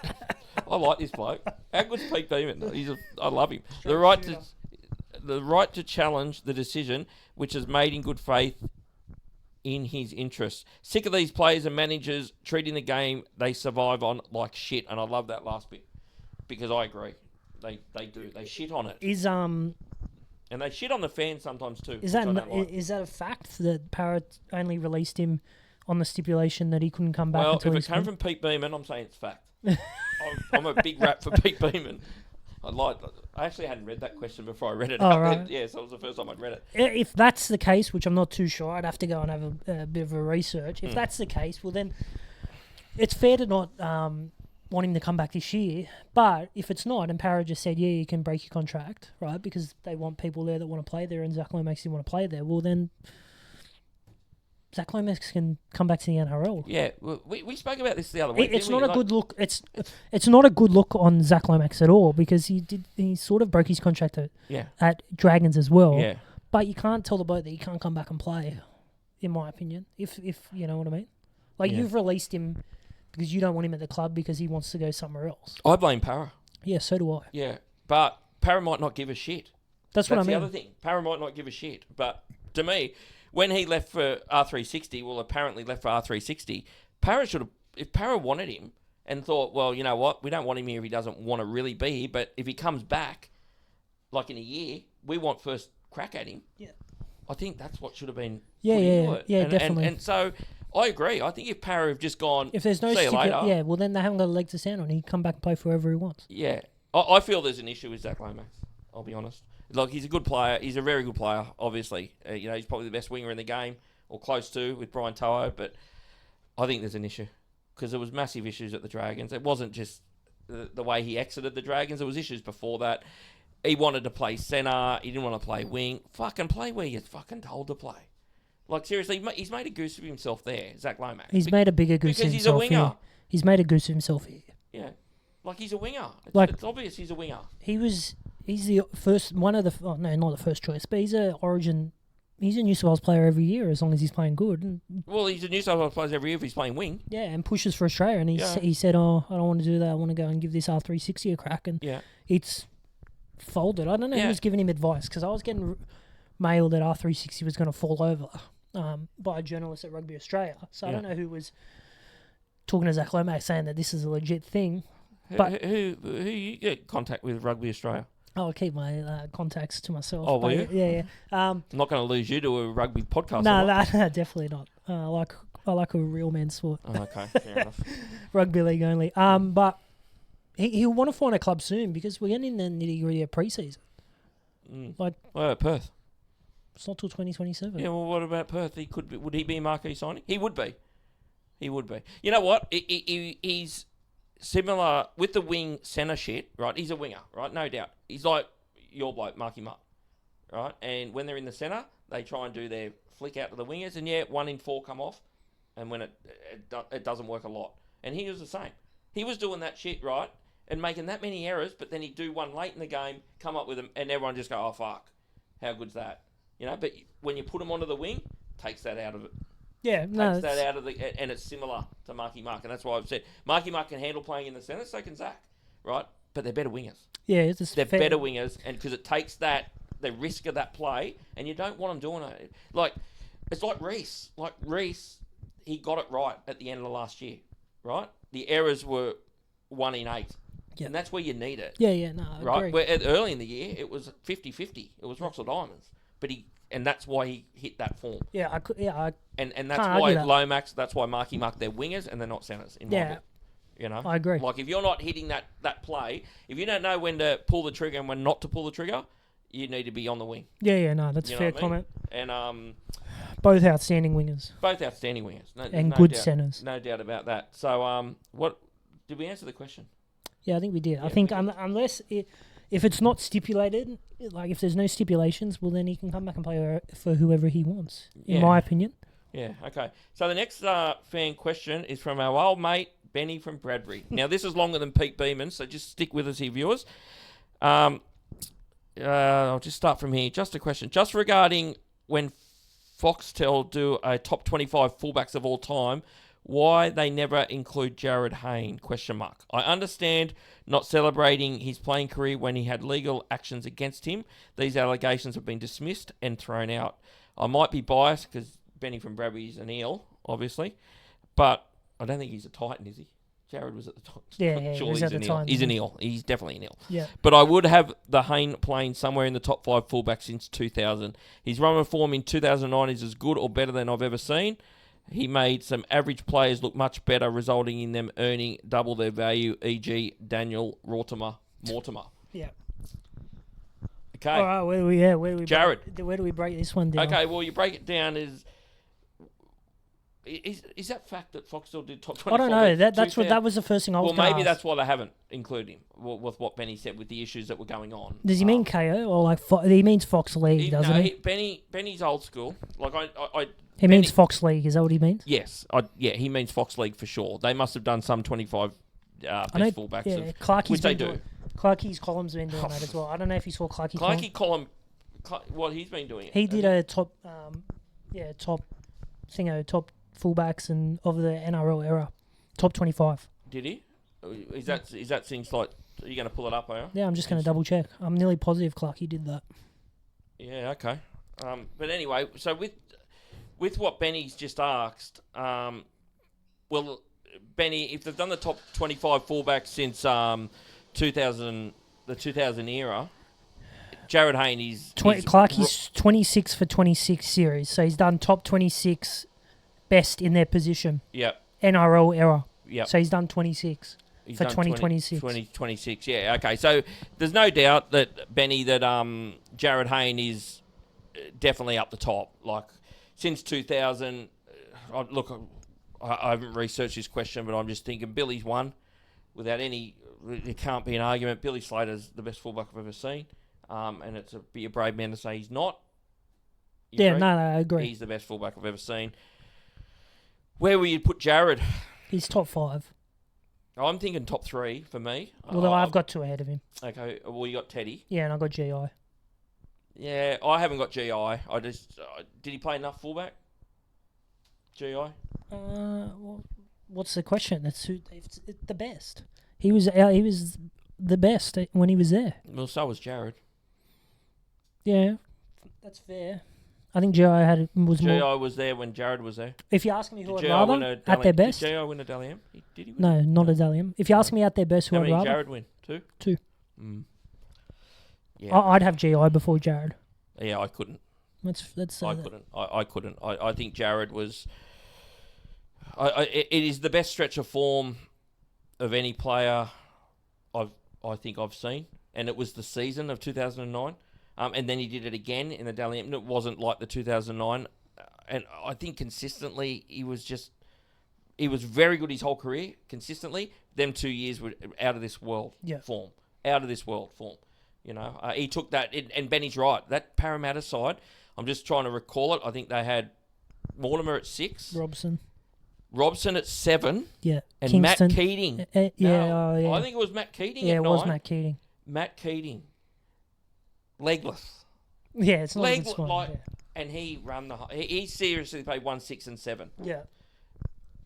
I like this bloke. How good's Pete Beeman? I love him. The right to challenge the decision, which is made in good faith in his interest. Sick of these players and managers treating the game they survive on like shit, and I love that last bit because I agree. They do. They shit on it. And they shit on the fans sometimes too. Is that a fact that Parrott only released him on the stipulation that he couldn't come back? Well, if it came from Pete Beeman, I'm saying it's fact. I'm a big rap for Pete Beeman. I actually hadn't read that question before I read it. Right. Yeah, so it was the first time I'd read it. If that's the case, which I'm not too sure, I'd have to go and have a bit of a research. If that's the case, well then it's fair to not want him to come back this year. But if it's not, and Parra just said, yeah, you can break your contract, right, because they want people there that want to play there, and Zach Lomax didn't want to play there, well then Zach Lomax can come back to the NRL. Yeah, we spoke about this the other week. It's not a good look. It's not a good look on Zach Lomax at all, because he sort of broke his contract at Dragons as well. Yeah. But you can't tell the bloke that he can't come back and play, in my opinion. If you know what I mean. You've released him because you don't want him at the club because he wants to go somewhere else. I blame Parra. Yeah, so do I. Yeah, but Parra might not give a shit. That's what I mean. That's the other thing. Parra might not give a shit, but to me, when he left for R360, apparently left for R360, Parra should have, if Parra wanted him and thought, well, you know what, we don't want him here if he doesn't want to really be here, but if he comes back, in a year, we want first crack at him. Yeah. I think that's what should have been Yeah, definitely. And so I agree. I think if Parra have just gone, if there's no see you later. Yeah, well then they haven't got a leg to stand on. He can come back and play for whoever he wants. Yeah. I feel there's an issue with Zach Lomax. I'll be honest. He's a good player. He's a very good player, obviously. He's probably the best winger in the game, or close to, with Brian To'o, but I think there's an issue because there was massive issues at the Dragons. It wasn't just the way he exited the Dragons. There was issues before that. He wanted to play centre. He didn't want to play wing. Fucking play where you're fucking told to play. Seriously, he's made a goose of himself there, Zach Lomax. He's made a bigger goose of himself because he's a winger. Here. He's made a goose of himself here. Yeah. He's a winger. It's obvious he's a winger. He's the first, not the first choice, but he's a Origin He's a New South Wales player every year as long as he's playing good. Well, he's a New South Wales player every year if he's playing wing. Yeah, and pushes for Australia. And he said, "Oh, I don't want to do that. I want to go and give this R360 a crack." And it's folded. I don't know who's giving him advice because I was getting mail that R360 was going to fall over by a journalist at Rugby Australia. So I don't know who was talking to Zach Lomax saying that this is a legit thing. But who you get contact with Rugby Australia? I'll keep my contacts to myself. Oh, will you? Yeah. I'm not going to lose you to a rugby podcast. No, definitely not. I like a real man's sport. Oh, okay, fair enough. Rugby league only. But he'll want to find a club soon because we're getting in the nitty gritty of pre-season. What about Perth? It's not till 2027. Yeah, well, what about Perth? He could be. Would he be a marquee signing? He would be. You know what? He's similar with the wing centre shit, right? He's a winger, right? No doubt. He's like your bloke, Marky Mutt, right? And when they're in the centre, they try and do their flick out to the wingers, and 1 in 4 come off, and when it doesn't work a lot. And he was the same. He was doing that shit, right? And making that many errors, but then he'd do one late in the game, come up with them, and everyone just go, oh, fuck. How good's that? You know, but when you put him onto the wing, takes that out of it. Yeah, takes that out of the... And it's similar to Marky Mark, and that's why I've said Marky Mark can handle playing in the centre, so can Zach, right? But they're better wingers. Yeah, they're better wingers, and because it takes the risk of that play, and you don't want them doing it. Like, it's like Reece. He got it right at the end of the last year, right? The errors were 1 in 8. Yep. And that's where you need it. Yeah, no, I right? agree. Where early in the year, it was 50-50. It was rocks or diamonds. And that's why he hit that form. Yeah, and that's why Lomax, that's why Marky Mark, they're wingers and they're not centres. You know? I agree. Like, if you're not hitting that play, if you don't know when to pull the trigger and when not to pull the trigger, you need to be on the wing. Yeah, no, that's a fair comment. And both outstanding wingers. And good centres. No doubt about that. So, what did we answer the question? Yeah, I think we did. Yeah, I think unless if it's not stipulated, like if there's no stipulations, well then he can come back and play for whoever he wants, in my opinion. Yeah, okay. So the next fan question is from our old mate, Benny from Bradbury. Now, this is longer than Pete Beeman, so just stick with us here, viewers. I'll just start from here. Just a question. Just regarding when Foxtel do a top 25 fullbacks of all time, why they never include Jared Hayne? ? I understand not celebrating his playing career when he had legal actions against him. These allegations have been dismissed and thrown out. I might be biased because Benny from Bradbury is an eel, obviously, but I don't think he's a Titan, is he? Jared was at the top. Yeah, surely he's an eel. He's an eel. He's definitely an eel. Yeah. But I would have the Hayne playing somewhere in the top 5 fullbacks since 2000. His run of form in 2009 is as good or better than I've ever seen. He made some average players look much better, resulting in them earning double their value, e.g. Daniel Mortimer. Yeah. Okay. All right, where do we Jared. Where do we break this one down? Okay, well, you break it down as... Is that fact that Foxtel did top 25? I don't know. That was the first thing I was going to Well, maybe ask. that's why they haven't included him, with what Benny said, with the issues that were going on. Does he mean KO or like he means Fox League, doesn't he? Benny's old school. Like He means Fox League, is that what he means? Yes. He means Fox League for sure. They must have done some 25 best fullbacks. Yeah, Clarkie's which they do. Clarkie's column's been doing that as well. I don't know if you saw Clarkie column, what he's been doing. He did a top fullbacks and of the NRL era, top 25. Did he? Is that things like? Are you going to pull it up, are you? Yeah, I'm just going to double check. I'm nearly positive Clarkie did that. Yeah. Okay. But anyway, so with what Benny's just asked, well, Benny, if they've done the top 25 fullbacks since 2000 era, Jared Hayne is... Clarkie's 26 for 26 series, so he's done top 26 best in their position. Yep. NRL era. Yep. So he's done 26 for 2026. 2026, yeah. Okay, so there's no doubt that, Benny, that Jared Hayne is definitely up the top. Like, since 2000... look, I haven't researched this question, but I'm just thinking Billy's won without any... There can't be an argument. Billy Slater's the best fullback I've ever seen. And be a brave man to say he's not. No, I agree. He's the best fullback I've ever seen. Where will you put Jared? He's top 5. I'm thinking top 3 for me. Although I've got 2 ahead of him. Okay, well, you got Teddy. Yeah, and I got GI. Yeah, I haven't got GI. I just did he play enough fullback? GI. Well, what's the question? It's the best. He was the best when he was there. Well, so was Jared. Yeah, that's fair. I think GI was more. GI was there when Jared was there. If you ask me who I'd GI rather at their best, did GI win a Dally M? Did he win? No, not a Dally M. If you ask me at their best, who How I'd many rather? Jared win? Two. Mm. Yeah. I'd have GI before Jared. Yeah, I couldn't. Let's I couldn't. I couldn't. I think Jared was. It is the best stretch of form of any player I think I've seen, and it was the season of 2009, and then he did it again in the Dally M. It wasn't like the 2009, and I think consistently he was very good his whole career. Consistently, them 2 years were out of this world form. Out of this world form. You know, he took that, and Benny's right. That Parramatta side, I'm just trying to recall it. I think they had Mortimer at 6. Robson at 7. Yeah. And Kingston. Matt Keating. Yeah. I think it was Matt Keating Yeah, at it 9. was Matt Keating. Matt Keating. Legless. Yeah, it's not a good squad. And he ran the... He seriously played 1, 6 and 7. Yeah.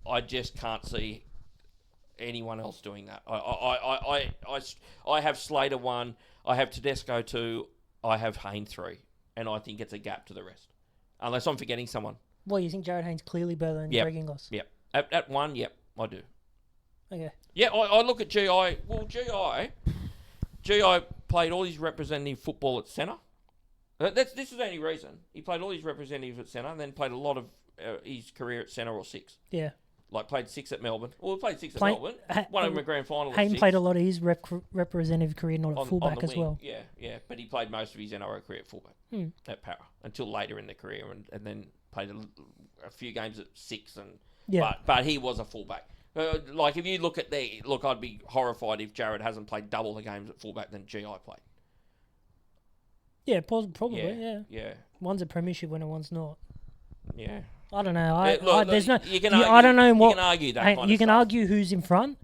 I just can't see anyone else doing that. I have Slater 1, I have Tedesco 2, I have Hayne 3, and I think it's a gap to the rest. Unless I'm forgetting someone. Well, you think Jared Hayne's clearly better than Greg Inglis? Yep. At 1, yep, I do. Okay. Yeah, I look at GI. Well, GI played all his representative football at centre. This is the only reason. He played all his representative at centre and then played a lot of his career at centre or 6. Yeah. Like played 6 at Melbourne. Well, he played 6 at Melbourne. Won him a grand final at 6. Hayne played a lot of his representative career not at fullback as well. Yeah. But he played most of his NRL career at fullback at Para until later in the career and then played a few games at 6. But he was a fullback. Like if you look at I'd be horrified if Jared hasn't played double the games at fullback than GI played. Yeah, probably. Yeah. One's a premiership winner, one's not. Yeah. I don't know. There's no. You can I don't know what. You can argue that. You can argue who's in front.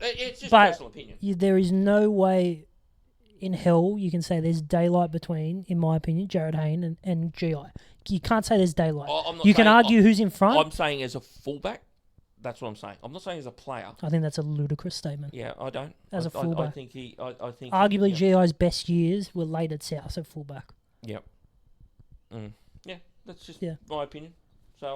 It's just personal opinion. There is no way in hell you can say there's daylight between, in my opinion, Jared Hayne and GI. You can't say there's daylight. You can argue who's in front. I'm saying as a fullback. That's what I'm saying. I'm not saying as a player. I think that's a ludicrous statement. Yeah, I don't. As a fullback. I think arguably GI's best years were late at South at fullback. Yep. Yeah, that's just my opinion. So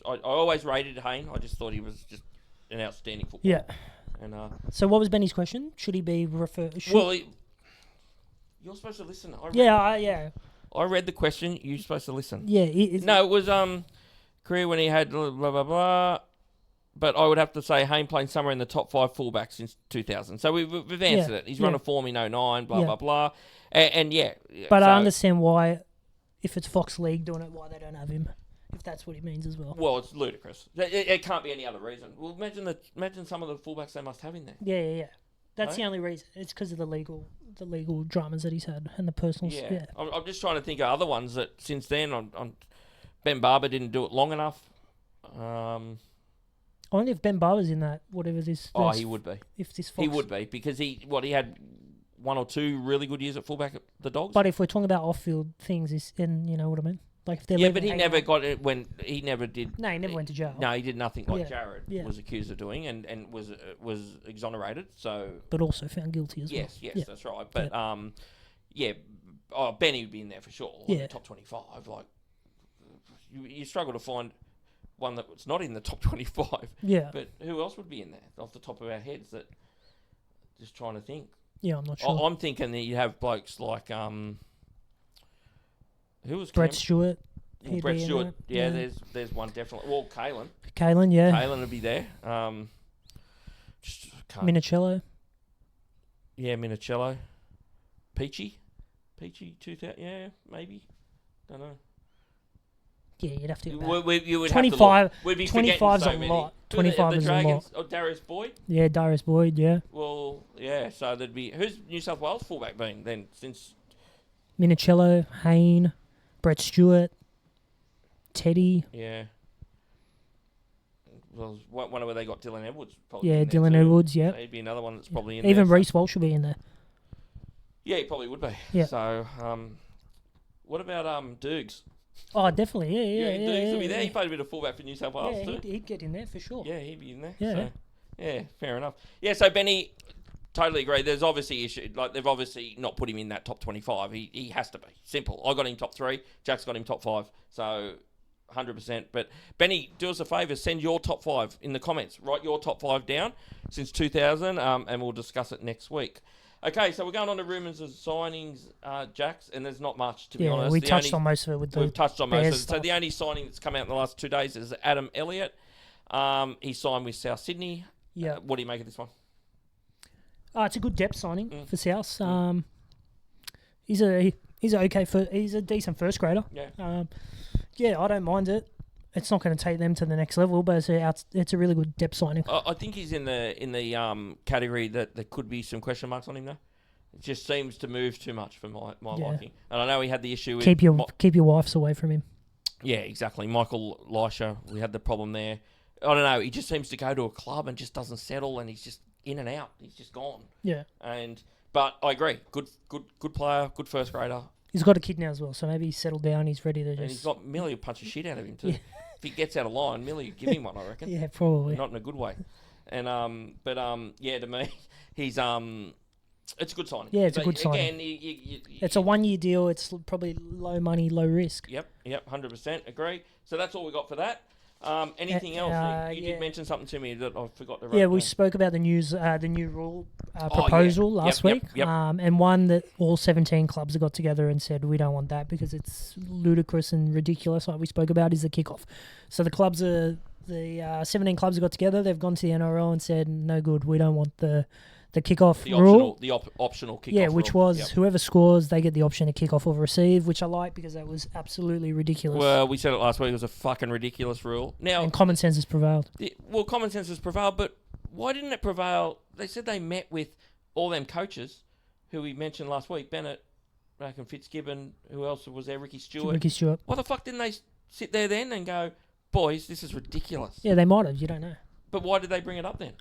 I always rated Hayne. I just thought he was just an outstanding footballer. Yeah. And so what was Benny's question? Should he be referred? Well, you're supposed to listen. I read the question. You're supposed to listen. Yeah. It was career when he had blah blah blah. But I would have to say Hayne playing somewhere in the top 5 fullbacks since 2000. So we've answered it. He's run a form in 09, blah blah blah, and yeah. But I understand why, if it's Fox League doing it, why they don't have him. If that's what it means as well. Well, it's ludicrous. It can't be any other reason. Well, imagine some of the fullbacks they must have in there. Yeah. That's the only reason. It's because of the legal dramas that he's had and the personal. Yeah. I'm just trying to think of other ones that since then. Ben Barber didn't do it long enough. I wonder if Ben Barber's in that. Whatever this. He would be. If this Fox, he would be because he had 1 or 2 really good years at fullback at the Dogs. But if we're talking about off-field things, and you know what I mean. Like if they're but he never got it when he never did. No, he never went to jail. No, he did nothing like Jared was accused of doing, and was exonerated. So, but also found guilty as well. Yes, that's right. But Benny would be in there for sure. Yeah, top 25. Like you struggle to find one that was not in the top 25. Yeah. But who else would be in there off the top of our heads? That just trying to think. Yeah, I'm not sure. I'm thinking that you have blokes like who was Brett Stewart. Brett Stewart. Yeah, there's one definitely. Well, Kalen, yeah. Kalen would be there. Micheal. Yeah, Micheal. Peachy 2000. Yeah, maybe. Don't know. Yeah, you'd have to. You would 25. Have to we'd be 25's so a many. lot. 25 is a lot. Oh, Darius Boyd. Yeah, Darius Boyd. Yeah. Well, yeah. So there'd be who's New South Wales fullback been then since? Micheal, Hayne, Brett Stewart, Teddy. Yeah. Well, one where they got Dylan Edwards. Probably Dylan Edwards. Yeah. He'd be another one that's probably in Even there. Reece Walsh should be in there. Yeah, he probably would be. Yeah. So, What about Dukes? Oh, definitely. Yeah. Dukes will be there. He played a bit of fullback for New South Wales too. He'd get in there for sure. Yeah, he'd be in there. Yeah. So, yeah, fair enough. Yeah, so Benny, totally agree. There's obviously issue. Like they've obviously not put him in that top 25. He has to be. Simple. I got him top 3. Jack's got him top 5. So 100%. But Benny, do us a favour. Send your top 5 in the comments. Write your top 5 down since 2000, and we'll discuss it next week. Okay, so we're going on to rumours of signings, Jacks, and there's not much, to be honest. Yeah, we touched on most of it with the We've touched on most of it. stuff. So the only signing that's come out in the last 2 days is Adam Elliott. He signed with South Sydney. Yeah. What do you make of this one? It's a good depth signing for South. He's a decent first grader. Yeah. I don't mind it. It's not going to take them to the next level, but it's a really good depth signing. I think he's in the category that there could be some question marks on him though. It just seems to move too much for my liking. And I know he had the issue with keep your wives away from him. Yeah, exactly. Michael Lisha, we had the problem there. I don't know. He just seems to go to a club and just doesn't settle, and he's just in and out. He's just gone. Yeah. But I agree. Good player. Good first grader. He's got a kid now as well, so maybe he's settled down. He's ready to just. And he's got Millie will punch the shit out of him too. If he gets out of line, Millie will give him one, I reckon. Yeah, probably. Not in a good way. And to me, he's it's a good signing. Yeah, it's a good signing. Again, it's a 1 year deal. It's probably low money, low risk. Yep, 100% agree. So that's all we got for that. Anything else? You did mention something to me that I forgot to write. Yeah, we spoke about the new rule proposal last week, and one that all 17 clubs have got together and said we don't want that because it's ludicrous and ridiculous. Like we spoke about, is the kickoff. So the 17 clubs have got together. They've gone to the NRL and said no good. We don't want the kickoff rule. Optional kickoff. Yeah, which was whoever scores, they get the option to kick off or receive, which I like because that was absolutely ridiculous. Well, we said it last week. It was a fucking ridiculous rule. Now, and common sense has prevailed. Common sense has prevailed, but why didn't it prevail? They said they met with all them coaches who we mentioned last week. Bennett, Fitzgibbon, who else was there? Ricky Stewart. Why the fuck didn't they sit there then and go, boys, this is ridiculous? Yeah, they might have. You don't know. But why did they bring it up then?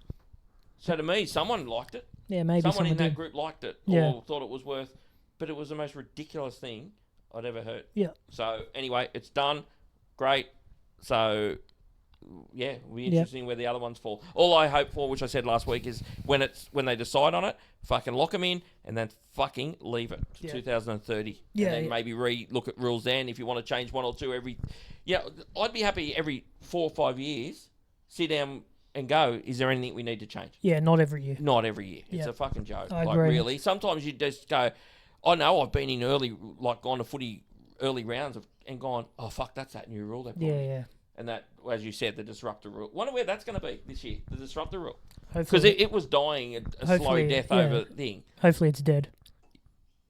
So to me, someone liked it. Yeah, maybe someone in that did. group liked it or thought it was worth, but it was the most ridiculous thing I'd ever heard. Yeah. So anyway, it's done. Great. So yeah, it'll be interesting where the other ones fall. All I hope for, which I said last week, is when they decide on it, fucking lock them in and then fucking leave it to 2030. Yeah. And then maybe look at rules then if you want to change one or two every. Yeah, I'd be happy every 4 or 5 years. Sit down and go, is there anything we need to change? Yeah, not every year. Not every year. It's a fucking joke. I agree. Really. Sometimes you just go, I know I've been in gone to footy early rounds and gone, oh, fuck, that's that new rule. Yeah. And that, as you said, the disruptor rule. Wonder where that's going to be this year, the disruptor rule. Hopefully. Because it was dying a slow death over thing. Hopefully it's dead.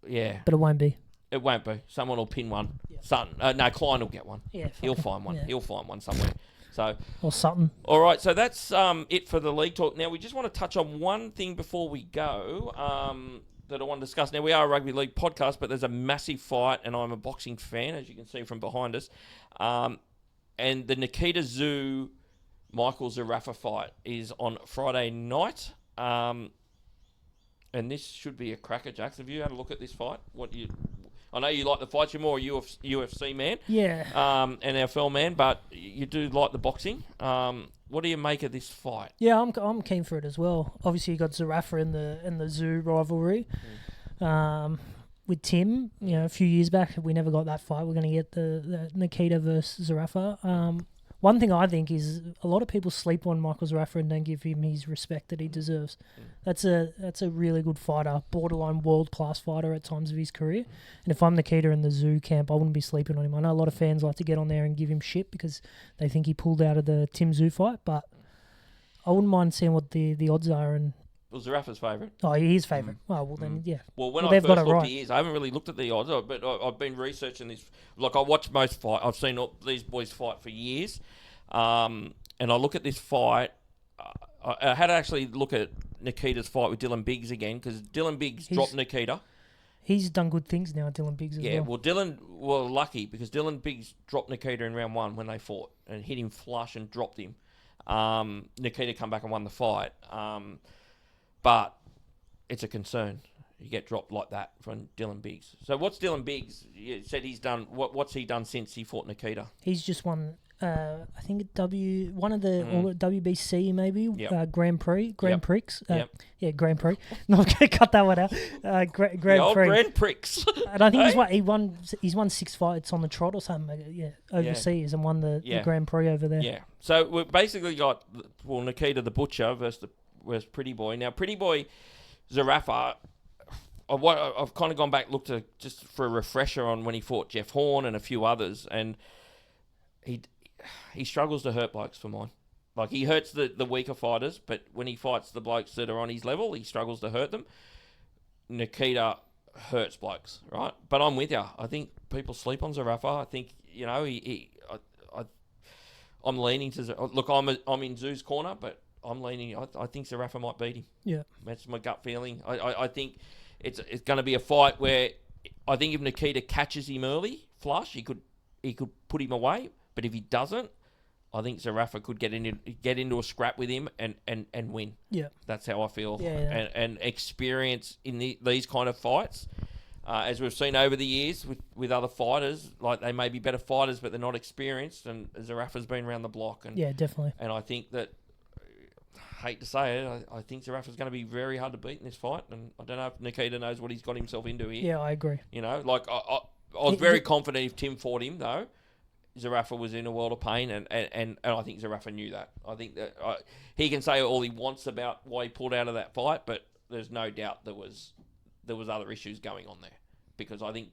Yeah. But it won't be. It won't be. Someone will pin one. Yeah. No, Klein will get one. Yeah. He'll find one. Yeah. He'll find one somewhere. So, or something. All right, so that's it for the league talk. Now, we just want to touch on one thing before we go that I want to discuss. Now, we are a rugby league podcast, but there's a massive fight, and I'm a boxing fan, as you can see from behind us. And the Nikita Tszyu Micheal Zerafa fight is on Friday night. And this should be a cracker, Jax. Have you had a look at this fight? I know you like the fights. You're more a UFC man. Yeah. NFL man, but you do like the boxing. What do you make of this fight? Yeah, I'm keen for it as well. Obviously, you got Zerafa in the Tszyu rivalry. With Tim, a few years back, we never got that fight. We're going to get the Nikita versus Zerafa. One thing I think is a lot of people sleep on Micheal Zerafa and don't give him his respect that he deserves. That's a really good fighter, borderline world-class fighter at times of his career. And if I'm Nikita in the Tszyu camp, I wouldn't be sleeping on him. I know a lot of fans like to get on there and give him shit because they think he pulled out of the Tim Tszyu fight, but I wouldn't mind seeing what the odds are. And well, Zerafa's favourite. Oh, he's favourite. Oh, well then, yeah. Well, when I first looked at his, I haven't really looked at the odds, but I've been researching this. Like, I watch most fight. I've seen all these boys fight for years. And I look at this fight. I had to actually look at Nikita's fight with Dylan Biggs again, because Dylan Biggs dropped Nikita. He's done good things now, Dylan Biggs as well. Yeah, well, Dylan were lucky, because Dylan Biggs dropped Nikita in round 1 when they fought, and hit him flush and dropped him. Nikita come back and won the fight. But it's a concern. you get dropped like that from Dylan Biggs. So what's Dylan Biggs? You said he's done. What's he done since he fought Nikita? He's just won. I think one of the or WBC maybe Grand Prix. Yeah, Grand Prix. No, I'm gonna cut that one out. Grand Prix. Grand Prix. And I think he's won 6 fights on the trot or something. Overseas and won the Grand Prix over there. Yeah. So we've basically got Nikita the Butcher versus Pretty Boy. Now Pretty Boy Zerafa. I've kind of gone back, looked at just for a refresher on when he fought Jeff Horn and a few others, and he struggles to hurt blokes for mine. Like, he hurts the weaker fighters, but when he fights the blokes that are on his level, he struggles to hurt them. Nikita hurts blokes, right? But I'm with you. I think people sleep on Zerafa. I think, I'm leaning to... Look, I'm in Tszyu's corner, but I'm leaning... I think Zerafa might beat him. Yeah. That's my gut feeling. I think it's going to be a fight where I think if Nikita catches him early, flush, he could put him away. But if he doesn't, I think Zerafa could get into a scrap with him and win. Yeah, that's how I feel. Yeah. And experience in these kind of fights, as we've seen over the years with other fighters, like they may be better fighters, but they're not experienced. And Zerafa's been around the block. And yeah, definitely. And I think that, hate to say it, I think Zerafa's going to be very hard to beat in this fight. And I don't know if Nikita knows what he's got himself into here. Yeah, I agree. I was very confident if Tim fought him though. Zerafa was in a world of pain, and I think Zerafa knew that. I think that he can say all he wants about why he pulled out of that fight, but there's no doubt there was other issues going on there. Because I think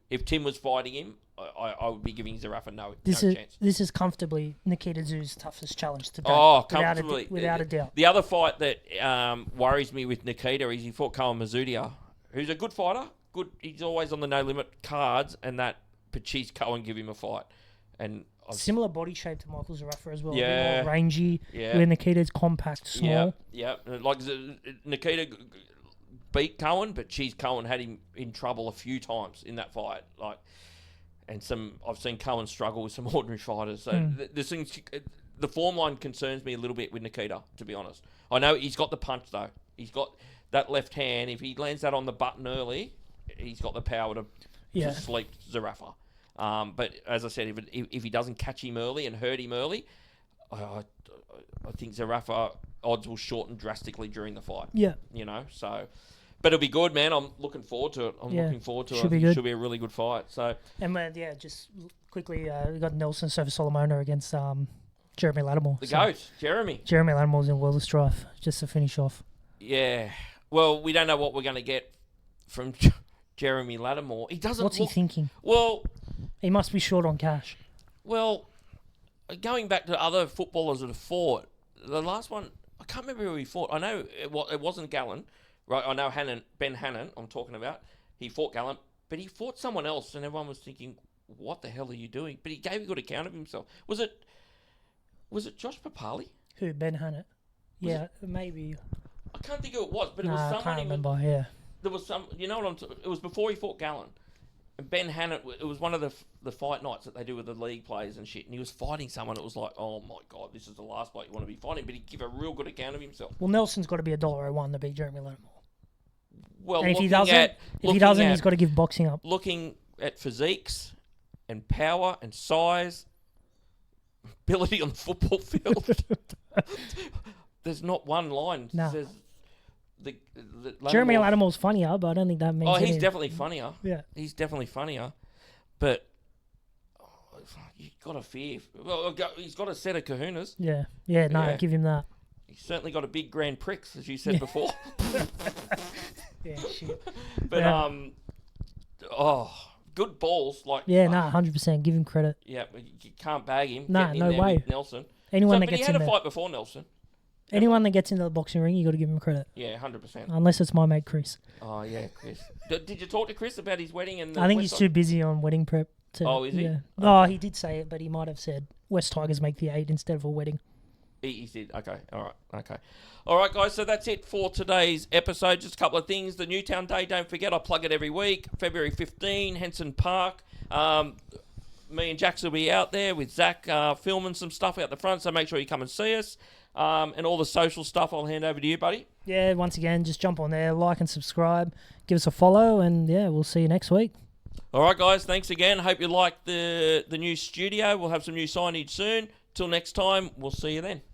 if Tim was fighting him, I would be giving Zerafa no chance. This is comfortably Nikita Tszyu's toughest challenge today. Oh, comfortably. Without a doubt. The other fight that worries me with Nikita is he fought Koen Mazudia, who's a good fighter. Good, he's always on the no limit cards, and that Patrice Cohen give him a fight. And similar body shape to Michael Zerafa as well. Yeah. A bit more rangy. Yeah. Where Nikita's compact, small. Yeah. Like Nikita beat Cohen, but Cohen had him in trouble a few times in that fight. I've seen Cohen struggle with some ordinary fighters. So the form line concerns me a little bit with Nikita, to be honest. I know he's got the punch though. He's got that left hand. If he lands that on the button early, he's got the power to sleep Zerafa. But as I said, if he doesn't catch him early and hurt him early, I think Zerafa odds will shorten drastically during the fight. Yeah. But it'll be good, man. I'm looking forward to it. Should be good. Should be a really good fight. So. And just quickly, we got Nelson Solomona against Jeremy Lattimore. The GOAT, Jeremy. Jeremy Lattimore's in World of Strife, just to finish off. Yeah. Well, we don't know what we're going to get from Jeremy Lattimore. He doesn't. What's he thinking? Well. He must be short on cash. Well, going back to other footballers that have fought, the last one, I can't remember who he fought. I know it wasn't Gallen, right? I know Ben Hannon, I'm talking about. He fought Gallen, but he fought someone else, and everyone was thinking, what the hell are you doing? But he gave a good account of himself. Was it Josh Papali? Who, Ben Hannon? Yeah, maybe. I can't think who it was, but it was someone. I can't remember, yeah. There was some, you know what I'm talking. It was before he fought Gallen. And Ben Hannon, it was one of the fight nights that they do with the league players and shit, and he was fighting someone. It was like, oh my God, this is the last bloke you want to be fighting, but he'd give a real good account of himself. Well, Nelson's got to be $1.01 to beat Jeremy Lattimore. Well, and if he doesn't, he's got to give boxing up. Looking at physiques and power and size, ability on the football field, there's not one line. No. Says Jeremy Lattimore's funnier, but I don't think that means. Oh, he's definitely funnier. Yeah, he's definitely funnier, but you got to fear. Well, he's got a set of kahunas. Yeah. Give him that. He's certainly got a big Grand Prix, as you said before. Yeah, shit. But good balls. 100%. Give him credit. Yeah, but you can't bag him. No way. With Nelson. He had a fight before Nelson. Anyone that gets into the boxing ring, you got to give him credit. Yeah, 100%. Unless it's my mate Chris. Oh yeah, Chris. Did you talk to Chris about his wedding? And I think he's too busy on wedding prep. Is he? Yeah. Oh, he did say it, but he might have said West Tigers make the 8 instead of a wedding. He did. Okay. All right, guys. So that's it for today's episode. Just a couple of things. The Newtown Day. Don't forget, I plug it every week. February 15, Henson Park. Me and Jax will be out there with Zach filming some stuff out the front. So make sure you come and see us. and all the social stuff, I'll hand over to you, buddy. Yeah, once again, just jump on there, like and subscribe, give us a follow, and yeah, we'll see you next week. All right, guys, thanks again. Hope you like the new studio. We'll have some new signage soon. Till next time, we'll see you then.